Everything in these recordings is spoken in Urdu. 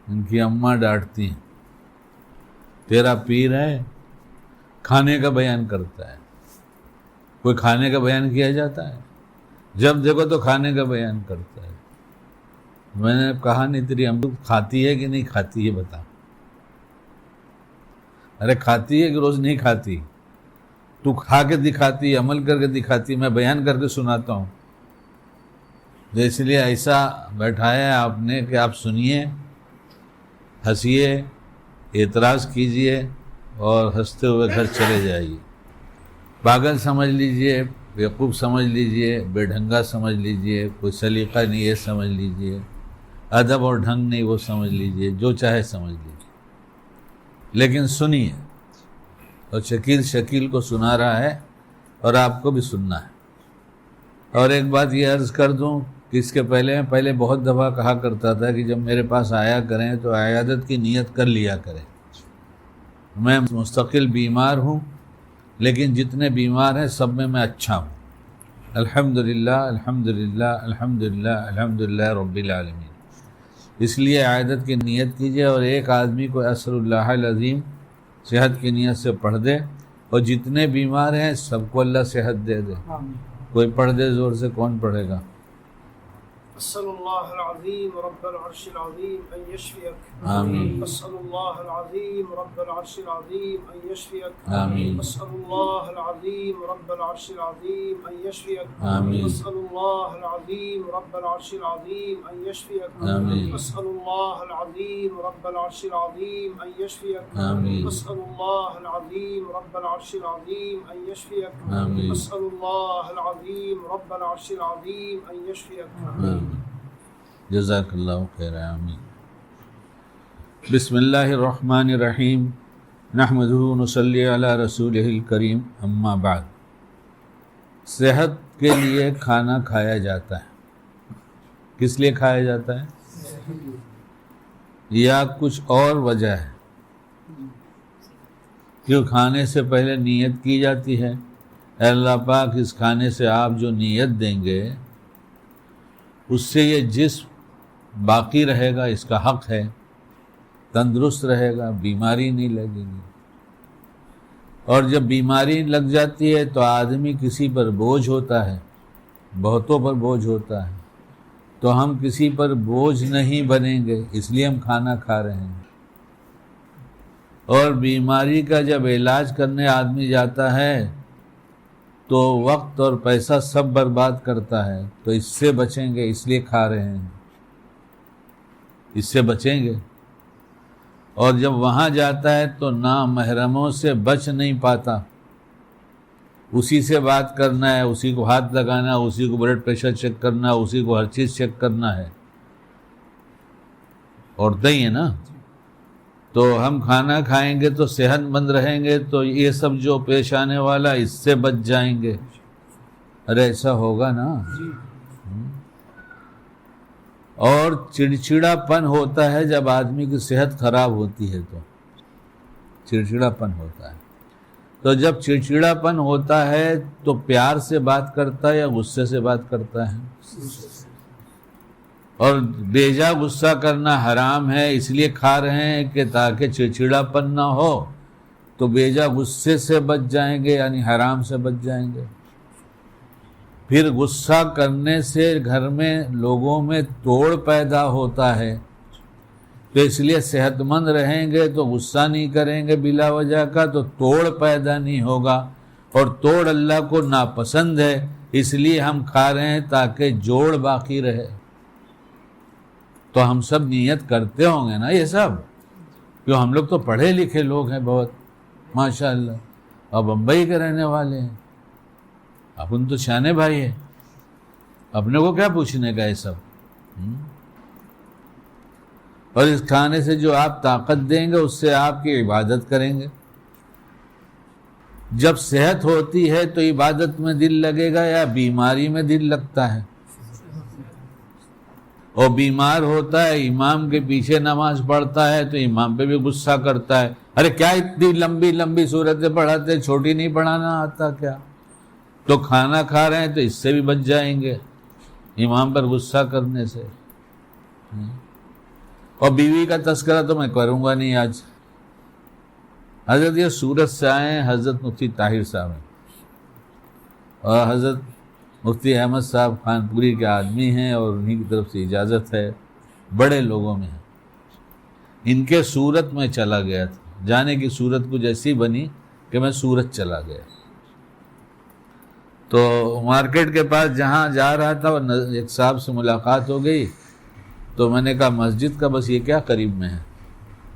ان کی اماں ڈانٹتی ہیں، تیرا پیر ہے کھانے کا بیان کرتا ہے۔ کوئی کھانے کا بیان کیا جاتا ہے؟ جب دیکھو تو کھانے کا بیان کرتا ہے۔ میں نے کہا نہیں تیری امی کھاتی ہے کہ نہیں کھاتی ہے بتا۔ ارے کھاتی ہے کہ روز نہیں کھاتی؟ تو کھا کے دکھاتی، عمل کر کے دکھاتی، میں بیان کر کے سناتا ہوں۔ تو اس لیے ایسا بیٹھایا ہے آپ نے کہ آپ سنیے، ہنسیے، اعتراض کیجئے اور ہنستے ہوئے گھر چلے جائیے۔ پاگل سمجھ لیجئے، بیوقوف سمجھ لیجئے، بے ڈھنگا سمجھ لیجئے، کوئی سلیقہ نہیں یہ سمجھ لیجئے، ادب اور ڈھنگ نہیں وہ سمجھ لیجئے، جو چاہے سمجھ لیجئے، لیکن سنیے۔ اور شکیل کو سنا رہا ہے اور آپ کو بھی سننا ہے۔ اور ایک بات یہ عرض کر دوں کہ اس کے پہلے بہت دفعہ کہا کرتا تھا کہ جب میرے پاس آیا کریں تو عیادت کی نیت کر لیا کریں۔ میں مستقل بیمار ہوں، لیکن جتنے بیمار ہیں سب میں اچھا ہوں، الحمدللہ الحمدللہ الحمدللہ الحمدللہ رب العالمین۔ اس لیے عیادت کی نیت کیجئے، اور ایک آدمی کو اسأل اللہ العظیم صحت کی نیت سے پڑھ دے، اور جتنے بیمار ہیں سب کو اللہ صحت دے دے۔ کوئی پڑھ دے زور سے، کون پڑھے گا؟ أسأل الله العظيم رب العرش العظيم أن يشفيك. آمين. أسأل الله العظيم رب العرش العظيم أن يشفيك. آمين. أسأل الله العظيم رب العرش العظيم أن يشفيك. آمين. أسأل الله العظيم رب العرش العظيم أن يشفيك. آمين. أسأل الله العظيم رب العرش العظيم أن يشفيك. آمين. أسأل الله العظيم رب العرش العظيم أن يشفيك. آمين. أسأل الله العظيم رب العرش العظيم أن يشفيك. آمين. جزاک اللہ خیر، آمین۔ بسم اللہ الرحمن الرحیم، نحمدہ ونصلی علی رسولہ الکریم، اما بعد۔ صحت کے لیے کھانا کھایا جاتا ہے۔ کس لیے کھایا جاتا ہے؟ یا کچھ اور وجہ ہے؟ کیوں کھانے سے پہلے نیت کی جاتی ہے؟ اے اللہ پاک اس کھانے سے آپ جو نیت دیں گے اس سے یہ جسم باقی رہے گا، اس کا حق ہے، تندرست رہے گا، بیماری نہیں لگے گی۔ اور جب بیماری لگ جاتی ہے تو آدمی کسی پر بوجھ ہوتا ہے، بہتوں پر بوجھ ہوتا ہے، تو ہم کسی پر بوجھ نہیں بنیں گے، اس لیے ہم کھانا کھا رہے ہیں۔ اور بیماری کا جب علاج کرنے آدمی جاتا ہے تو وقت اور پیسہ سب برباد کرتا ہے، تو اس سے بچیں گے، اس لیے کھا رہے ہیں، اس سے بچیں گے۔ اور جب وہاں جاتا ہے تو نامحرموں سے بچ نہیں پاتا، اسی سے بات کرنا ہے، اسی کو ہاتھ لگانا، اسی کو بلڈ پریشر چیک کرنا، اسی کو ہر چیز چیک کرنا ہے۔ عورتیں ہی ہیں نا، تو ہم کھانا کھائیں گے تو صحت مند رہیں گے، تو یہ سب جو پیش آنے والا اس سے بچ جائیں گے۔ ارے ایسا ہوگا نا۔ اور چڑچڑا پن ہوتا ہے جب آدمی کی صحت خراب ہوتی ہے، تو چڑچڑا پن ہوتا ہے۔ تو جب چڑچڑا پن ہوتا ہے تو پیار سے بات کرتا ہے یا غصے سے بات کرتا ہے؟ اور بیجا غصہ کرنا حرام ہے، اس لیے کھا رہے ہیں کہ تاکہ چڑچڑا پن نہ ہو، تو بیجا غصے سے بچ جائیں گے، یعنی حرام سے بچ جائیں گے۔ پھر غصہ کرنے سے گھر میں لوگوں میں توڑ پیدا ہوتا ہے، تو اس لیے صحت مند رہیں گے تو غصہ نہیں کریں گے بلا وجہ کا، تو توڑ پیدا نہیں ہوگا، اور توڑ اللہ کو ناپسند ہے، اس لیے ہم کھا رہے ہیں تاکہ جوڑ باقی رہے۔ تو ہم سب نیت کرتے ہوں گے نا یہ سب، کیوں ہم لوگ تو پڑھے لکھے لوگ ہیں بہت ماشاءاللہ، اور بمبئی کے رہنے والے ہیں، اپن تو شانے بھائی ہیں، اپنے کو کیا پوچھنے کا یہ سب۔ اور اس کھانے سے جو آپ طاقت دیں گے اس سے آپ کی عبادت کریں گے۔ جب صحت ہوتی ہے تو عبادت میں دل لگے گا یا بیماری میں دل لگتا ہے؟ اور بیمار ہوتا ہے، امام کے پیچھے نماز پڑھتا ہے تو امام پہ بھی غصہ کرتا ہے، ارے کیا اتنی لمبی لمبی صورتیں پڑھاتے، چھوٹی نہیں پڑھانا آتا کیا؟ تو کھانا کھا رہے ہیں تو اس سے بھی بچ جائیں گے، امام پر غصہ کرنے سے۔ اور بیوی کا تذکرہ تو میں کروں گا نہیں آج. حضرت یہ سورت سے آئے ہیں حضرت مفتی طاہر صاحب ہیں، اور حضرت مفتی احمد صاحب خانپوری کے آدمی ہیں، اور انہی کی طرف سے اجازت ہے، بڑے لوگوں میں ہیں. ان کے صورت میں چلا گیا تھا، جانے کی صورت کچھ ایسی بنی کہ میں صورت چلا گیا. تو مارکیٹ کے پاس جہاں جا رہا تھا ایک صاحب سے ملاقات ہو گئی، تو میں نے کہا مسجد کا بس یہ کیا قریب میں ہے،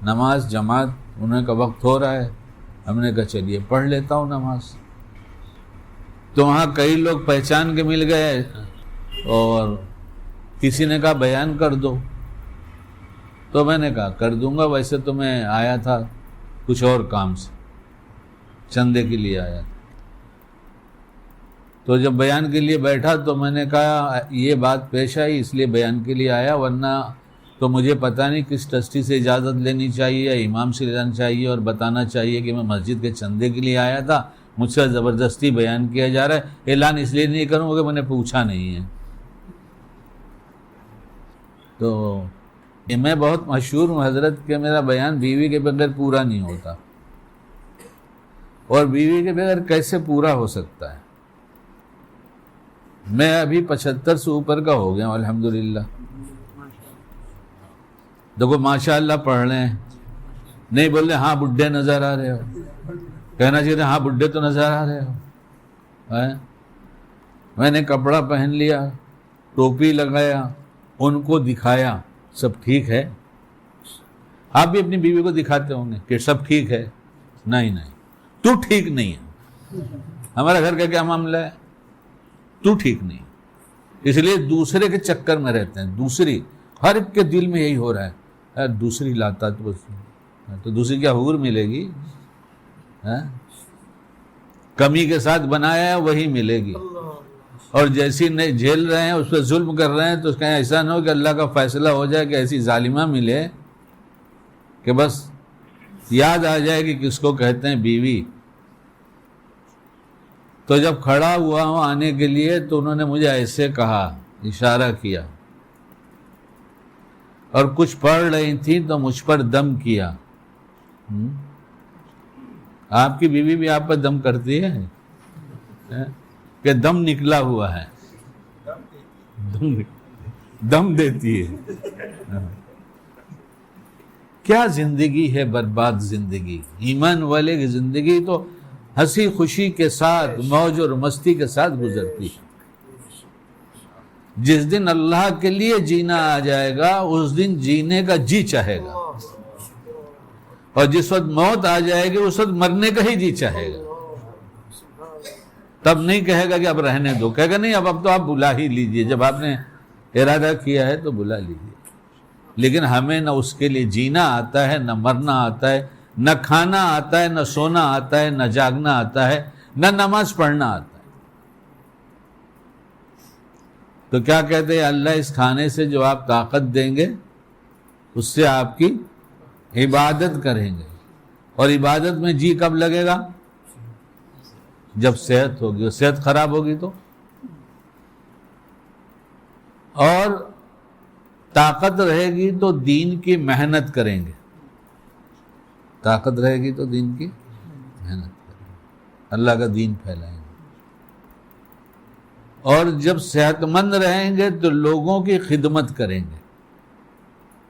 نماز جماعت انہیں کا وقت ہو رہا ہے. ہم نے کہا چلیے پڑھ لیتا ہوں نماز. تو وہاں کئی لوگ پہچان کے مل گئے، اور کسی نے کہا بیان کر دو. تو میں نے کہا کر دوں گا، ویسے تو میں آیا تھا کچھ اور کام سے، چندے کے لیے آیا تھا. تو جب بیان کے لیے بیٹھا تو میں نے کہا یہ بات پیش آئی اس لیے بیان کے لیے آیا، ورنہ تو مجھے پتہ نہیں کس ٹرسٹی سے اجازت لینی چاہیے یا امام سے لینا چاہیے اور بتانا چاہیے کہ میں مسجد کے چندے کے لیے آیا تھا، مجھ سے زبردستی بیان کیا جا رہا ہے. اعلان اس لیے نہیں کروں کہ میں نے پوچھا نہیں ہے. تو میں بہت مشہور ہوں حضرت کہ میرا بیان بیوی کے بغیر پورا نہیں ہوتا، اور بیوی کے بغیر کیسے پورا ہو سکتا ہے. میں ابھی 75 سے اوپر کا ہو گیا ہوں الحمدللہ. دیکھو ماشاء اللہ پڑھ رہے ہیں، نہیں بول رہے ہاں بڈھے نظر آ رہے ہو، کہنا چاہیے ہاں بڈھے تو نظر آ رہے ہو. میں نے کپڑا پہن لیا، ٹوپی لگایا، ان کو دکھایا سب ٹھیک ہے. آپ بھی اپنی بیوی کو دکھاتے ہوں گے کہ سب ٹھیک ہے. نہیں تو ٹھیک نہیں ہے. ہمارا گھر کا کیا معاملہ ہے؟ تو ٹھیک نہیں. اس لیے دوسرے کے چکر میں رہتے ہیں. دوسری ہر ایک کے دل میں یہی ہو رہا ہے، دوسری لاتا تو دوسری کیا حور ملے گی؟ کمی کے ساتھ بنایا ہے وہی ملے گی. اور جیسی نہیں جھیل رہے ہیں اس پہ ظلم کر رہے ہیں تو کہیں ایسا نہ ہو کہ اللہ کا فیصلہ ہو جائے کہ ایسی ظالمہ ملے کہ بس یاد آ جائے کہ کس کو کہتے ہیں بیوی. تو جب کھڑا ہوا ہوں آنے کے لیے تو انہوں نے مجھے ایسے کہا، اشارہ کیا، اور کچھ پڑھ رہی تھی تو مجھ پر دم کیا. آپ کی بیوی بھی آپ پر دم کرتی ہے کہ دم نکلا ہوا ہے، دم دیتی ہے. کیا زندگی ہے برباد زندگی. ایمان والے کی زندگی تو ہنسی خوشی کے ساتھ موج اور مستی کے ساتھ گزرتی ہے. جس دن اللہ کے لیے جینا آ جائے گا اس دن جینے کا جی چاہے گا، اور جس وقت موت آ جائے گی اس وقت مرنے کا ہی جی چاہے گا. تب نہیں کہے گا کہ اب رہنے دو، کہے گا نہیں اب تو آپ بلا ہی لیجئے، جب آپ نے ارادہ کیا ہے تو بلا لیجئے. لیکن ہمیں نہ اس کے لیے جینا آتا ہے، نہ مرنا آتا ہے، نہ کھانا آتا ہے، نہ سونا آتا ہے، نہ جاگنا آتا ہے، نہ نماز پڑھنا آتا ہے. تو کیا کہتے ہیں اللہ اس کھانے سے جو آپ طاقت دیں گے اس سے آپ کی عبادت کریں گے. اور عبادت میں جی کب لگے گا؟ جب صحت ہوگی، اور صحت خراب ہوگی تو. اور طاقت رہے گی تو دین کی محنت کریں گے. طاقت رہے گی تو دین کی محنت کریں گے، اللہ کا دین پھیلائیں گے. اور جب صحت مند رہیں گے تو لوگوں کی خدمت کریں گے،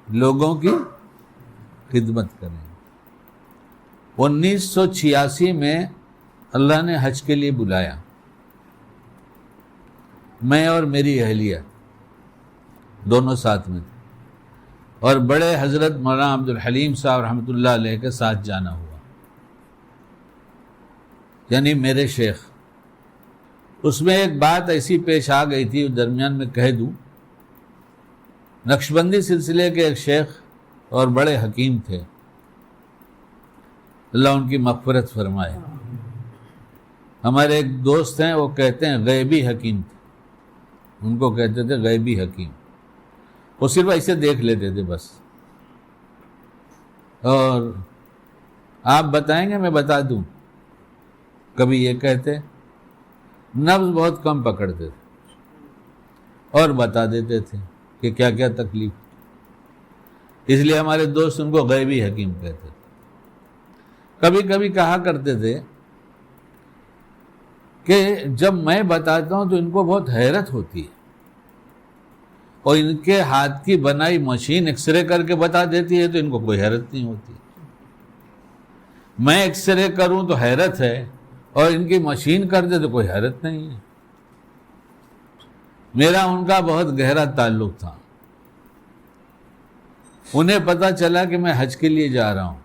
لوگوں کی خدمت کریں گے. 1986 میں اللہ نے حج کے لیے بلایا، میں اور میری اہلیہ دونوں ساتھ میں تھے، اور بڑے حضرت مولانا عبدالحلیم صاحب رحمۃ اللہ علیہ کے ساتھ جانا ہوا، یعنی میرے شیخ. اس میں ایک بات ایسی پیش آ گئی تھی، درمیان میں کہہ دوں. نقشبندی سلسلے کے ایک شیخ اور بڑے حکیم تھے، اللہ ان کی مغفرت فرمائے. ہمارے ایک دوست ہیں وہ کہتے ہیں غیبی حکیم تھے، ان کو کہتے تھے غیبی حکیم. وہ صرف ایسے دیکھ لیتے تھے بس. اور آپ بتائیں گے میں بتا دوں، کبھی یہ کہتے، نبض بہت کم پکڑتے تھے اور بتا دیتے تھے کہ کیا کیا تکلیف. اس لیے ہمارے دوست ان کو غیبی حکیم کہتے تھے. کبھی کبھی کہا کرتے تھے کہ جب میں بتاتا ہوں تو ان کو بہت حیرت ہوتی ہے، اور ان کے ہاتھ کی بنائی مشین ایکس رے کر کے بتا دیتی ہے تو ان کو کوئی حیرت نہیں ہوتی. میں ایکس رے کروں تو حیرت ہے، اور ان کی مشین کر دے تو کوئی حیرت نہیں ہے. میرا ان کا بہت گہرا تعلق تھا. انہیں پتہ چلا کہ میں حج کے لیے جا رہا ہوں.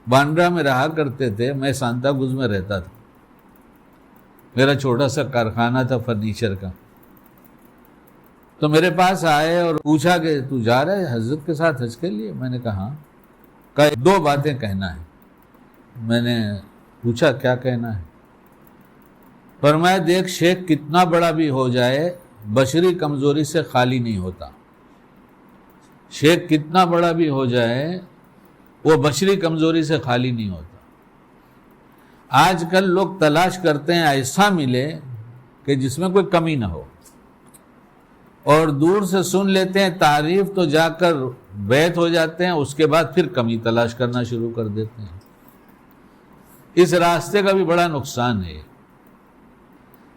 باندرا میں رہا کرتے تھے، میں سانتا گز میں رہتا تھا. میرا چھوٹا سا کارخانہ تھا فرنیچر کا. تو میرے پاس آئے اور پوچھا کہ تو جا رہا ہے حضرت کے ساتھ حج کے لیے؟ میں نے کہا ہاں. کہا 2 باتیں کہنا ہے. میں نے پوچھا کیا کہنا ہے؟ فرمایا دیکھ، شیخ کتنا بڑا بھی ہو جائے بشری کمزوری سے خالی نہیں ہوتا. شیخ کتنا بڑا بھی ہو جائے وہ بشری کمزوری سے خالی نہیں ہوتا. آج کل لوگ تلاش کرتے ہیں ایسا ملے کہ جس میں کوئی کمی نہ ہو، اور دور سے سن لیتے ہیں تعریف تو جا کر بیت ہو جاتے ہیں، اس کے بعد پھر کمی تلاش کرنا شروع کر دیتے ہیں. اس راستے کا بھی بڑا نقصان ہے.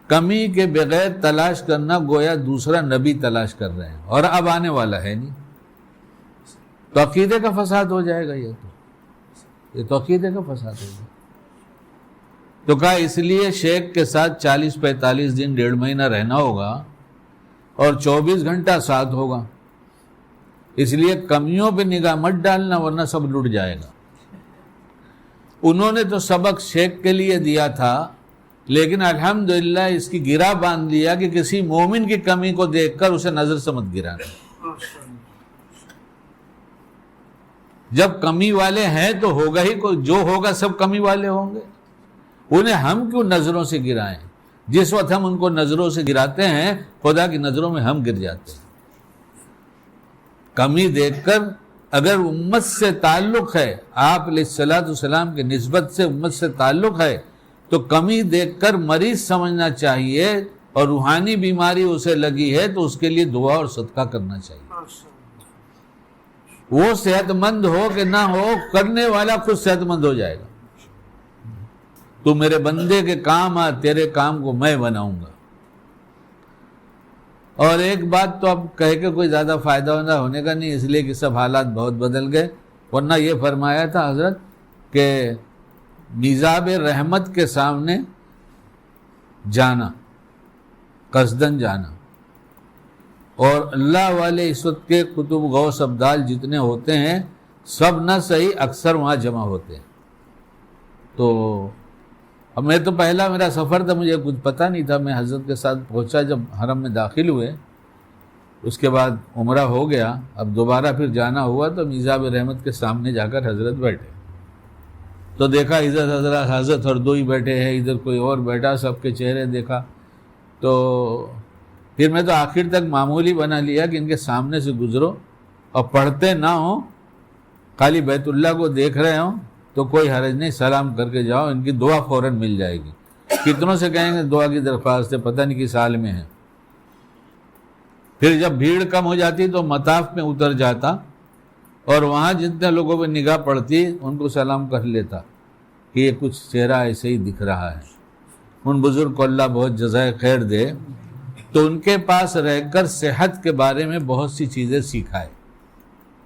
کمی کے بغیر تلاش کرنا گویا دوسرا نبی تلاش کر رہے ہیں، اور اب آنے والا ہے نہیں. تو عقیدے کا فساد ہو جائے گا. یہ تو عقیدے کا فساد ہوگا. تو کہا اس لیے شیخ کے ساتھ 40-45 دن 1.5 مہینہ رہنا ہوگا اور 24 گھنٹہ ساتھ ہوگا. اس لیے کمیوں پہ نگاہ مت ڈالنا ورنہ سب لٹ جائے گا. انہوں نے تو سبق شیخ کے لیے دیا تھا، لیکن الحمدللہ اس کی گرا باندھ لیا کہ کسی مومن کی کمی کو دیکھ کر اسے نظر سے مت گرانا. جب کمی والے ہیں تو ہوگا ہی، کوئی جو ہوگا سب کمی والے ہوں گے. انہیں ہم کیوں نظروں سے گرائیں؟ جس وقت ہم ان کو نظروں سے گراتے ہیں خدا کی نظروں میں ہم گر جاتے ہیں. کمی دیکھ کر اگر امت سے تعلق ہے، آپ علیہ الصلوۃ والسلام کی نسبت سے امت سے تعلق ہے، تو کمی دیکھ کر مریض سمجھنا چاہیے، اور روحانی بیماری اسے لگی ہے تو اس کے لیے دعا اور صدقہ کرنا چاہیے. وہ صحت مند ہو کہ نہ ہو، کرنے والا خود صحت مند ہو جائے گا. تو میرے بندے کے کام آ، تیرے کام کو میں بناؤں گا. اور ایک بات تو اب کہہ کے کوئی زیادہ فائدہ ہونے کا نہیں، اس لیے کہ سب حالات بہت بدل گئے. ورنہ یہ فرمایا تھا حضرت کہ میزاب رحمت کے سامنے جانا، قصدن جانا، اور اللہ والے اس وقت کے کتب غوث ابدال جتنے ہوتے ہیں سب نہ صحیح اکثر وہاں جمع ہوتے ہیں. تو اب میں تو پہلا میرا سفر تھا، مجھے کچھ پتہ نہیں تھا. میں حضرت کے ساتھ پہنچا، جب حرم میں داخل ہوئے، اس کے بعد عمرہ ہو گیا. اب دوبارہ پھر جانا ہوا تو میزاب رحمت کے سامنے جا کر حضرت بیٹھے. تو دیکھا ادھر حضرت ہردوئی بیٹھے ہیں، ادھر کوئی اور بیٹھا، سب کے چہرے دیکھا. تو پھر میں تو آخر تک معمولی بنا لیا کہ ان کے سامنے سے گزرو اور پڑھتے نہ ہوں، خالی بیت اللہ کو دیکھ رہے ہوں تو کوئی حرج نہیں، سلام کر کے جاؤ، ان کی دعا فوراً مل جائے گی. کتنوں سے کہیں گے دعا کی درخواست ہے، پتہ نہیں کس حال میں ہے. پھر جب بھیڑ کم ہو جاتی تو مطاف میں اتر جاتا، اور وہاں جتنے لوگوں پہ نگاہ پڑتی ان کو سلام کر لیتا کہ یہ کچھ چہرہ ایسے ہی دکھ رہا ہے. ان بزرگ کو اللہ بہت جزائے خیر دے. تو ان کے پاس رہ کر صحت کے بارے میں بہت سی چیزیں سیکھائے.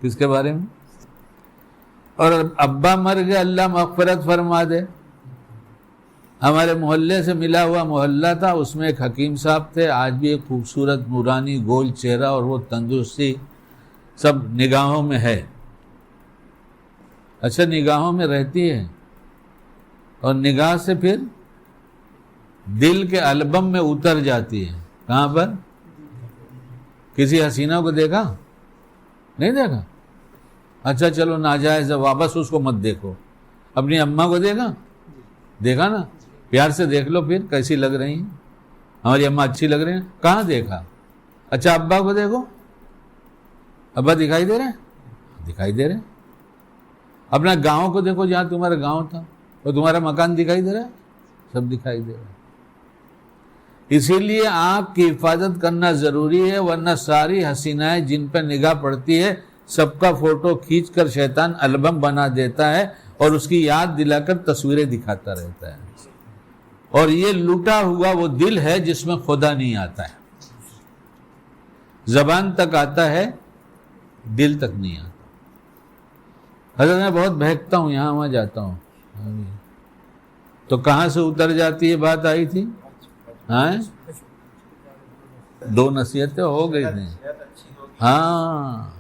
کس کے بارے میں؟ اور ابا مر گئے، اللہ مغفرت فرما دے. ہمارے محلے سے ملا ہوا محلہ تھا، اس میں ایک حکیم صاحب تھے. آج بھی ایک خوبصورت نورانی گول چہرہ اور وہ تندرستی سب نگاہوں میں ہے. اچھا، نگاہوں میں رہتی ہے، اور نگاہ سے پھر دل کے البم میں اتر جاتی ہے. کہاں پر؟ کسی حسینہ کو دیکھا؟ نہیں دیکھا؟ اچھا چلو ناجائز ہے، واپس اس کو مت دیکھو. اپنی اماں کو دیکھا نا، پیار سے دیکھ لو پھر کیسی لگ رہی ہیں. ہماری اماں اچھی لگ رہی ہیں. کہاں دیکھا؟ اچھا ابا کو دیکھو، ابا دکھائی دے رہے ہیں؟ دکھائی دے رہے ہیں. اپنا گاؤں کو دیکھو، جہاں تمہارا گاؤں تھا، اور تمہارا مکان دکھائی دے رہا ہے؟ سب دکھائی دے رہا ہے. اسی لیے آنکھ کی حفاظت کرنا ضروری ہے، ورنہ ساری حسینائیں جن پہ نگاہ پڑتی ہے سب کا فوٹو کھینچ کر شیطان البم بنا دیتا ہے اور اس کی یاد دلا کر تصویریں دکھاتا رہتا ہے. اور یہ لوٹا ہوا وہ دل ہے جس میں خدا نہیں آتا ہے. زبان تک آتا ہے، دل تک نہیں آتا. حضرت میں بہت بہکتا ہوں، یہاں وہاں جاتا ہوں. تو کہاں سے اتر جاتی ہے بات آئی تھی؟ ہاں 2 نصیحتیں ہو گئی تھیں. ہاں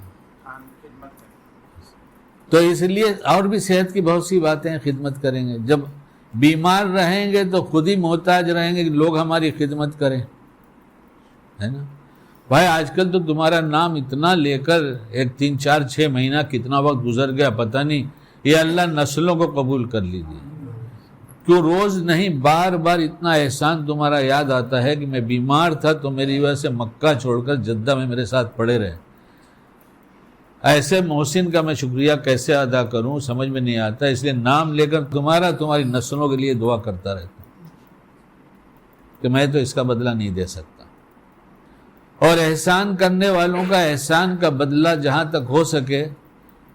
تو اس لیے اور بھی صحت کی بہت سی باتیں ہیں، خدمت کریں گے. جب بیمار رہیں گے تو خود ہی محتاج رہیں گے کہ لوگ ہماری خدمت کریں، ہے نا. بھائی آج کل تو تمہارا نام اتنا لے کر 1 3 4 6 مہینہ کتنا وقت گزر گیا پتہ نہیں. یہ اللہ نسلوں کو قبول کر لیجیے. کیوں روز نہیں بار بار اتنا احسان تمہارا یاد آتا ہے کہ میں بیمار تھا تو میری وجہ سے مکہ چھوڑ کر جدہ میں میرے ساتھ پڑے رہے. ایسے محسن کا میں شکریہ کیسے ادا کروں سمجھ میں نہیں آتا. اس لیے نام لے کر تمہاری نسلوں کے لیے دعا کرتا رہتا ہوں کہ میں تو اس کا بدلہ نہیں دے سکتا. اور احسان کرنے والوں کا احسان کا بدلہ جہاں تک ہو سکے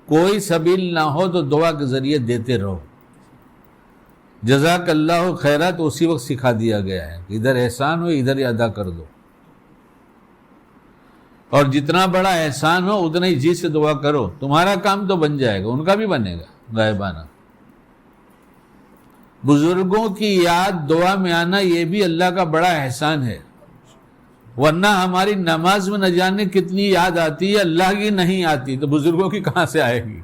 کوئی سبیل نہ ہو تو دعا کے ذریعے دیتے رہو. جزاک اللہ خیرہ تو اسی وقت سکھا دیا گیا ہے کہ ادھر احسان ہو ادھر ہی ادا کر دو. اور جتنا بڑا احسان ہو اتنا ہی جی سے دعا کرو. تمہارا کام تو بن جائے گا، ان کا بھی بنے گا غائبانہ. بزرگوں کی یاد دعا میں آنا یہ بھی اللہ کا بڑا احسان ہے. ورنہ ہماری نماز میں نہ جانے کتنی یاد آتی ہے، اللہ کی نہیں آتی تو بزرگوں کی کہاں سے آئے گی.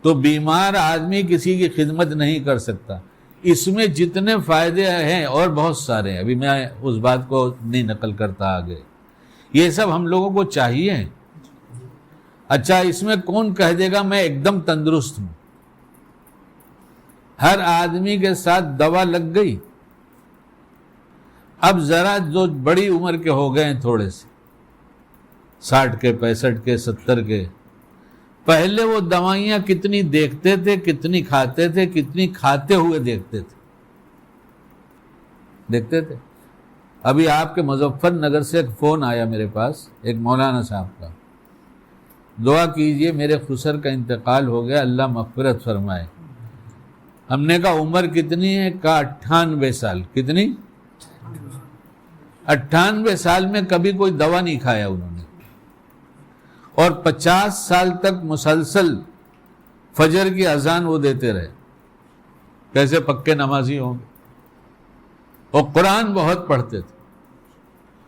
تو بیمار آدمی کسی کی خدمت نہیں کر سکتا. اس میں جتنے فائدے ہیں اور بہت سارے ہیں، ابھی میں اس بات کو نہیں نقل کرتا آگے. یہ سب ہم لوگوں کو چاہیے. اچھا اس میں کون کہہ دے گا میں ایک دم تندرست ہوں؟ ہر آدمی کے ساتھ دوا لگ گئی. اب ذرا جو بڑی عمر کے ہو گئے ہیں تھوڑے سے 60 کے 65 کے 70 کے، پہلے وہ دوائیاں کتنی دیکھتے تھے، کتنی کھاتے تھے، کتنی کھاتے ہوئے دیکھتے تھے. ابھی آپ کے مظفر نگر سے ایک فون آیا میرے پاس ایک مولانا صاحب کا، دعا کیجئے میرے خسر کا انتقال ہو گیا، اللہ مغفرت فرمائے. ہم نے کہا عمر کتنی ہے؟ کہا 98 سال. کتنی؟ 98 سال میں کبھی کوئی دوا نہیں کھایا انہوں نے، اور 50 سال تک مسلسل فجر کی اذان وہ دیتے رہے. کیسے پکے نمازی ہوں گے. اور قرآن بہت پڑھتے تھے.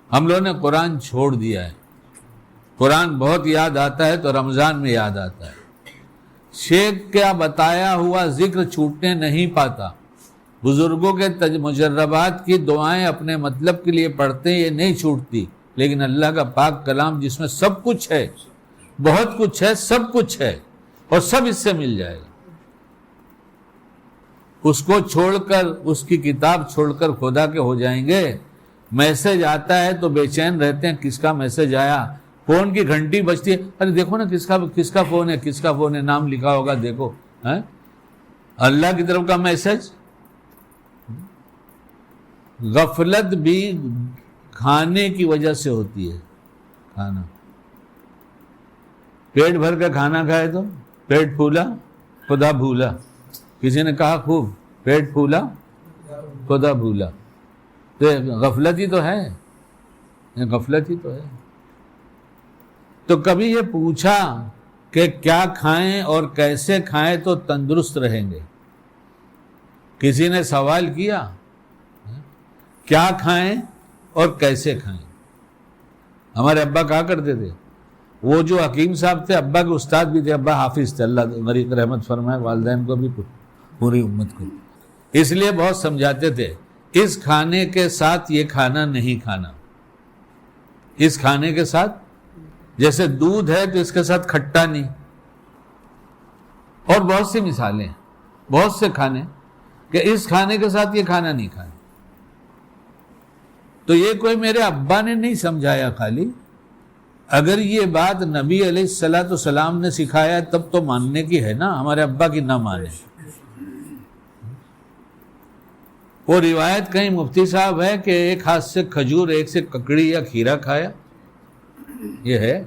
ہم لوگوں نے قرآن چھوڑ دیا ہے. قرآن بہت یاد آتا ہے تو رمضان میں یاد آتا ہے. شیخ کا بتایا ہوا ذکر چھوٹنے نہیں پاتا. بزرگوں کے مجربات کی دعائیں اپنے مطلب کے لیے پڑھتے ہیں، یہ نہیں چھوٹتی. لیکن اللہ کا پاک کلام جس میں سب کچھ ہے، بہت کچھ ہے، سب کچھ ہے، اور سب اس سے مل جائے گا. اس کو چھوڑ کر، اس کی کتاب چھوڑ کر خدا کے ہو جائیں گے. میسج آتا ہے تو بے چین رہتے ہیں کس کا میسج آیا. فون کی گھنٹی بجتی ہے، ارے دیکھو نا کس کا فون ہے، کس کا فون ہے، نام لکھا ہوگا دیکھو. اللہ کی طرف کا میسج. غفلت بھی کھانے کی وجہ سے ہوتی ہے. کھانا پیٹ بھر کا کھانا کھائے تو پیٹ پھولا خدا بھولا. کسی نے کہا خوب، پیٹ پھولا خدا بھولا. تو غفلت ہی تو ہے، غفلت ہی تو ہے. تو کبھی یہ پوچھا کہ کیا کھائیں اور کیسے کھائیں تو تندرست رہیں گے؟ کسی نے سوال کیا کیا کھائیں اور کیسے کھائیں؟ ہمارے ابا کہا کرتے تھے، وہ جو حکیم صاحب تھے ابا کے استاد بھی تھے، ابا حافظ تھے، اللہ غریق رحمت فرمائے والدین کو بھی پوری امت کو. اس لیے بہت سمجھاتے تھے اس کھانے کے ساتھ یہ کھانا نہیں کھانا. اس کھانے کے ساتھ جیسے دودھ ہے تو اس کے ساتھ کھٹا نہیں. اور بہت سی مثالیں، بہت سے کھانے کہ اس کھانے کے ساتھ یہ کھانا نہیں کھانا. تو یہ کوئی میرے ابا نے نہیں سمجھایا خالی. اگر یہ بات نبی علیہ السلام نے سکھایا تب تو ماننے کی ہے نا، ہمارے ابا کی نہ مانے. وہ روایت کہیں مفتی صاحب ہے کہ ایک ہاتھ سے کھجور ایک سے ککڑی یا کھیرا کھایا یہ ہے.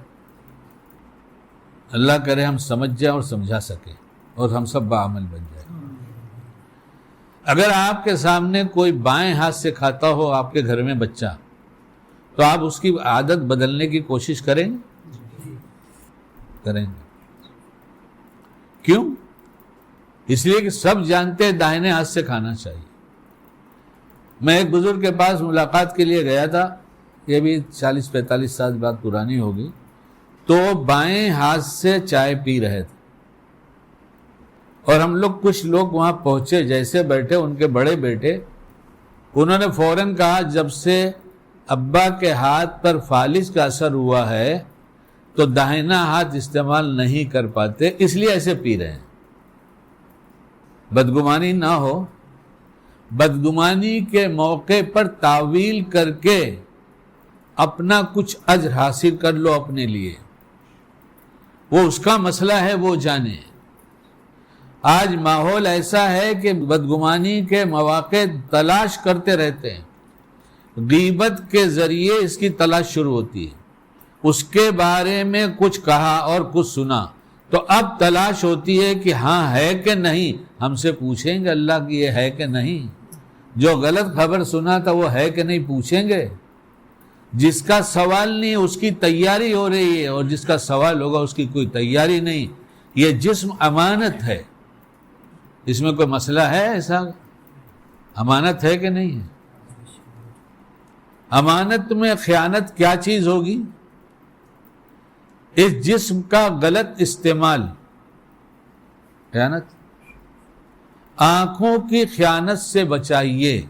اللہ کرے ہم سمجھ جائیں اور سمجھا سکیں اور ہم سب باعمل بن جائیں. اگر آپ کے سامنے کوئی بائیں ہاتھ سے کھاتا ہو آپ کے گھر میں بچہ، تو آپ اس کی عادت بدلنے کی کوشش کریں گے؟ کریں گے. کیوں؟ اس لیے کہ سب جانتے ہیں دائیں ہاتھ سے کھانا چاہیے. میں ایک بزرگ کے پاس ملاقات کے لیے گیا تھا، یہ بھی 40-45 سال بعد پرانی ہوگی، تو بائیں ہاتھ سے چائے پی رہے تھے اور ہم لوگ کچھ لوگ وہاں پہنچے، جیسے بیٹھے ان کے بڑے بیٹے، انہوں نے فوراً کہا جب سے ابا کے ہاتھ پر فالج کا اثر ہوا ہے تو داہنا ہاتھ استعمال نہیں کر پاتے، اس لیے ایسے پی رہے ہیں. بدگمانی نہ ہو، بدگمانی کے موقع پر تعویل کر کے اپنا کچھ اجر حاصل کر لو اپنے لیے، وہ اس کا مسئلہ ہے، وہ جانے. آج ماحول ایسا ہے کہ بدگمانی کے مواقع تلاش کرتے رہتے ہیں، غیبت کے ذریعے اس کی تلاش شروع ہوتی ہے. اس کے بارے میں کچھ کہا اور کچھ سنا تو اب تلاش ہوتی ہے کہ ہاں ہے کہ نہیں. ہم سے پوچھیں گے اللہ کی یہ ہے کہ نہیں؟ جو غلط خبر سنا تھا وہ ہے کہ نہیں پوچھیں گے؟ جس کا سوال نہیں اس کی تیاری ہو رہی ہے، اور جس کا سوال ہوگا اس کی کوئی تیاری نہیں. یہ جسم امانت ہے، اس میں کوئی مسئلہ ہے ایسا؟ امانت ہے کہ نہیں ہے؟ امانت میں خیانت کیا چیز ہوگی؟ اس جسم کا غلط استعمال خیانت. آنکھوں کی خیانت سے بچائیے،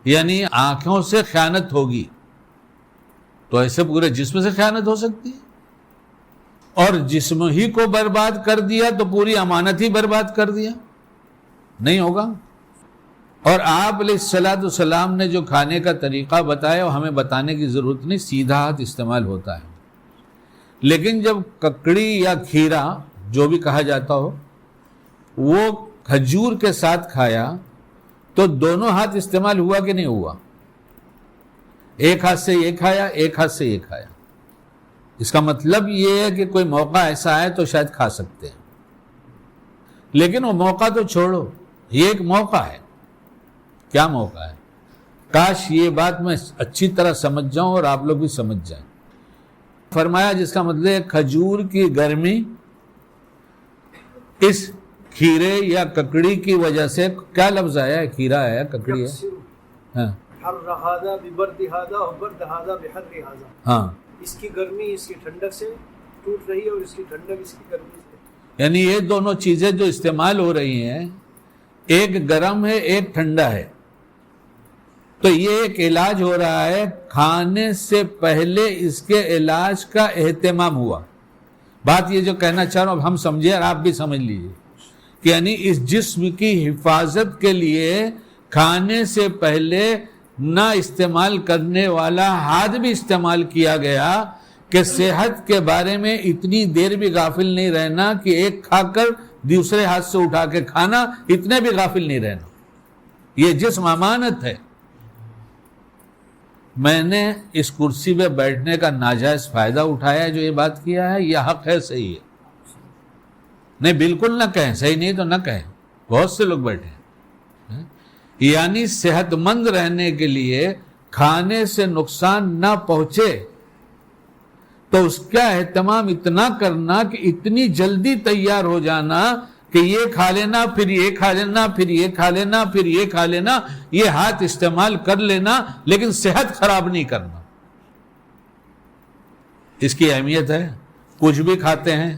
یعنی آنکھوں سے خیانت ہوگی تو ایسے پورے جسم سے خیانت ہو سکتی ہے، اور جسم ہی کو برباد کر دیا تو پوری امانت ہی برباد کر دیا، نہیں ہوگا. اور آپ علیہ الصلوۃ والسلام نے جو کھانے کا طریقہ بتایا وہ ہمیں بتانے کی ضرورت نہیں، سیدھا ہاتھ استعمال ہوتا ہے. لیکن جب ککڑی یا کھیرا جو بھی کہا جاتا ہو وہ کھجور کے ساتھ کھایا تو دونوں ہاتھ استعمال ہوا کہ نہیں ہوا؟ ایک ہاتھ سے یہ کھایا، ایک ہاتھ سے یہ کھایا. اس کا مطلب یہ ہے کہ کوئی موقع ایسا ہے تو شاید کھا سکتے ہیں، لیکن وہ موقع تو چھوڑو، یہ ایک موقع ہے. کیا موقع ہے؟ کاش یہ بات میں اچھی طرح سمجھ جاؤں اور آپ لوگ بھی سمجھ جائیں. فرمایا جس کا مطلب ہے کھجور کی گرمی اس کھیرے یا ککڑی کی وجہ سے. کیا لفظ آیا ہے؟ کھیرا ہے، ککڑی ہے. ہاں ہاں، اس کی گرمی اس کی ٹھنڈک سے ٹوٹ رہی ہے اور اس کی ٹھنڈک اس کی گرمی سے. یعنی یہ دونوں چیزیں جو استعمال ہو رہی ہیں، ایک گرم ہے ایک ٹھنڈا ہے، تو یہ ایک علاج ہو رہا ہے. کھانے سے پہلے اس کے علاج کا اہتمام ہوا. بات یہ جو کہنا چاہ رہا ہوں اب ہم سمجھے اور آپ بھی سمجھ لیجیے کہ یعنی اس جسم کی حفاظت کے لیے کھانے سے پہلے نہ استعمال کرنے والا ہاتھ بھی استعمال کیا گیا کہ صحت کے بارے میں اتنی دیر بھی غافل نہیں رہنا کہ ایک کھا کر دوسرے ہاتھ سے اٹھا کے کھانا، اتنے بھی غافل نہیں رہنا. یہ جسم امانت ہے. میں نے اس کرسی پہ بیٹھنے کا ناجائز فائدہ اٹھایا جو یہ بات کیا ہے، یہ حق ہے، صحیح ہے. نہیں بالکل نہ کہیں، صحیح نہیں تو نہ کہیں. بہت سے لوگ بیٹھے ہیں. یعنی صحت مند رہنے کے لیے کھانے سے نقصان نہ پہنچے تو اس کا اہتمام اتنا کرنا کہ اتنی جلدی تیار ہو جانا کہ یہ کھا لینا، پھر یہ کھا لینا، پھر یہ کھا لینا، پھر یہ کھا لینا، یہ ہاتھ استعمال کر لینا، لیکن صحت خراب نہیں کرنا. اس کی اہمیت ہے. کچھ بھی کھاتے ہیں،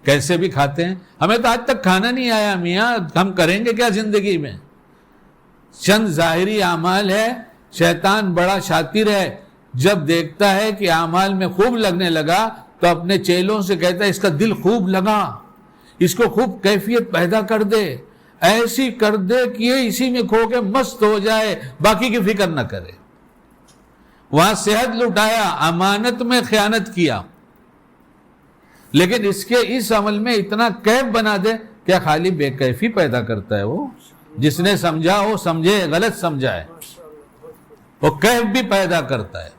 کیسے بھی کھاتے ہیں. ہمیں تو آج تک کھانا نہیں آیا میاں، ہم کریں گے کیا زندگی میں؟ چند ظاہری اعمال ہے. شیطان بڑا شاطر ہے، جب دیکھتا ہے کہ اعمال میں خوب لگنے لگا تو اپنے چیلوں سے کہتا ہے اس کا دل خوب لگا، اس کو خوب کیفیت پیدا کر دے، ایسی کر دے کہ یہ اسی میں کھو کے مست ہو جائے، باقی کی فکر نہ کرے. وہاں صحت لٹایا، امانت میں خیانت کیا، لیکن اس کے اس عمل میں اتنا کیف بنا دے. کیا خالی بے کیفی پیدا کرتا ہے وہ؟ جس نے سمجھا وہ سمجھے، غلط سمجھا ہے، وہ کیف بھی پیدا کرتا ہے.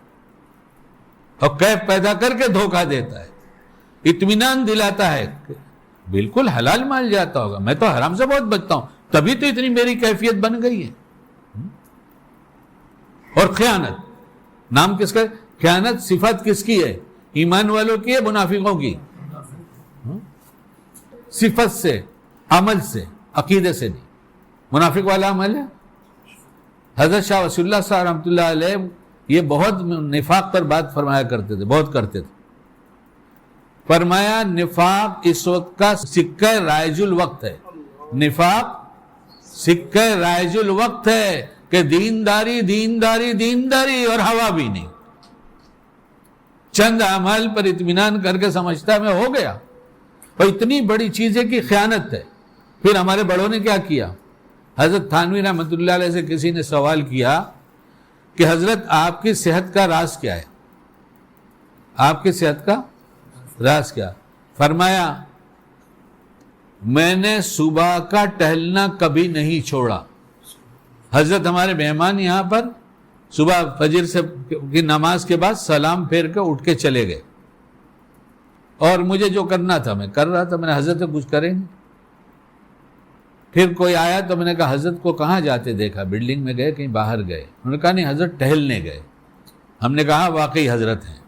اور کیف پیدا کر کے دھوکہ دیتا ہے, اطمینان دلاتا ہے بالکل حلال مال جاتا ہوگا, میں تو حرام سے بہت بچتا ہوں, تبھی تو اتنی میری کیفیت بن گئی ہے. اور خیانت, نام کس کا؟ خیانت صفت کس کی ہے؟ ایمان والوں کی ہے, منافقوں کی؟ صفت سے, عمل سے, عقیدے سے نہیں. منافق والا عمل ہے. حضرت شاہ وصی اللہ صاحب رحمۃ اللہ علیہ یہ بہت نفاق پر بات فرمایا کرتے تھے, بہت کرتے تھے. فرمایا نفاق اس وقت کا سکہ رائج الوقت ہے. نفاق سکہ رائج الوقت ہے کہ دینداری دینداری دینداری اور ہوا بھی نہیں. چند اعمال پر اطمینان کر کے سمجھتا ہے میں ہو گیا, اور اتنی بڑی چیز ہے کہ خیانت ہے. پھر ہمارے بڑوں نے کیا کیا؟ حضرت تھانوی رحمۃ اللہ علیہ سے کسی نے سوال کیا کہ حضرت آپ کی صحت کا راز کیا ہے؟ آپ کی صحت کا راز کیا؟ فرمایا میں نے صبح کا ٹہلنا کبھی نہیں چھوڑا. حضرت ہمارے مہمان یہاں پر صبح فجر سے کی نماز کے بعد سلام پھیر کے اٹھ کے چلے گئے, اور مجھے جو کرنا تھا میں کر رہا تھا. میں نے حضرت سے کچھ کریں گے. پھر کوئی آیا تو میں نے کہا حضرت کو کہاں جاتے دیکھا؟ بلڈنگ میں گئے, کہیں باہر گئے؟ انہوں نے کہا نہیں حضرت ٹہلنے گئے. ہم نے کہا واقعی حضرت ہیں.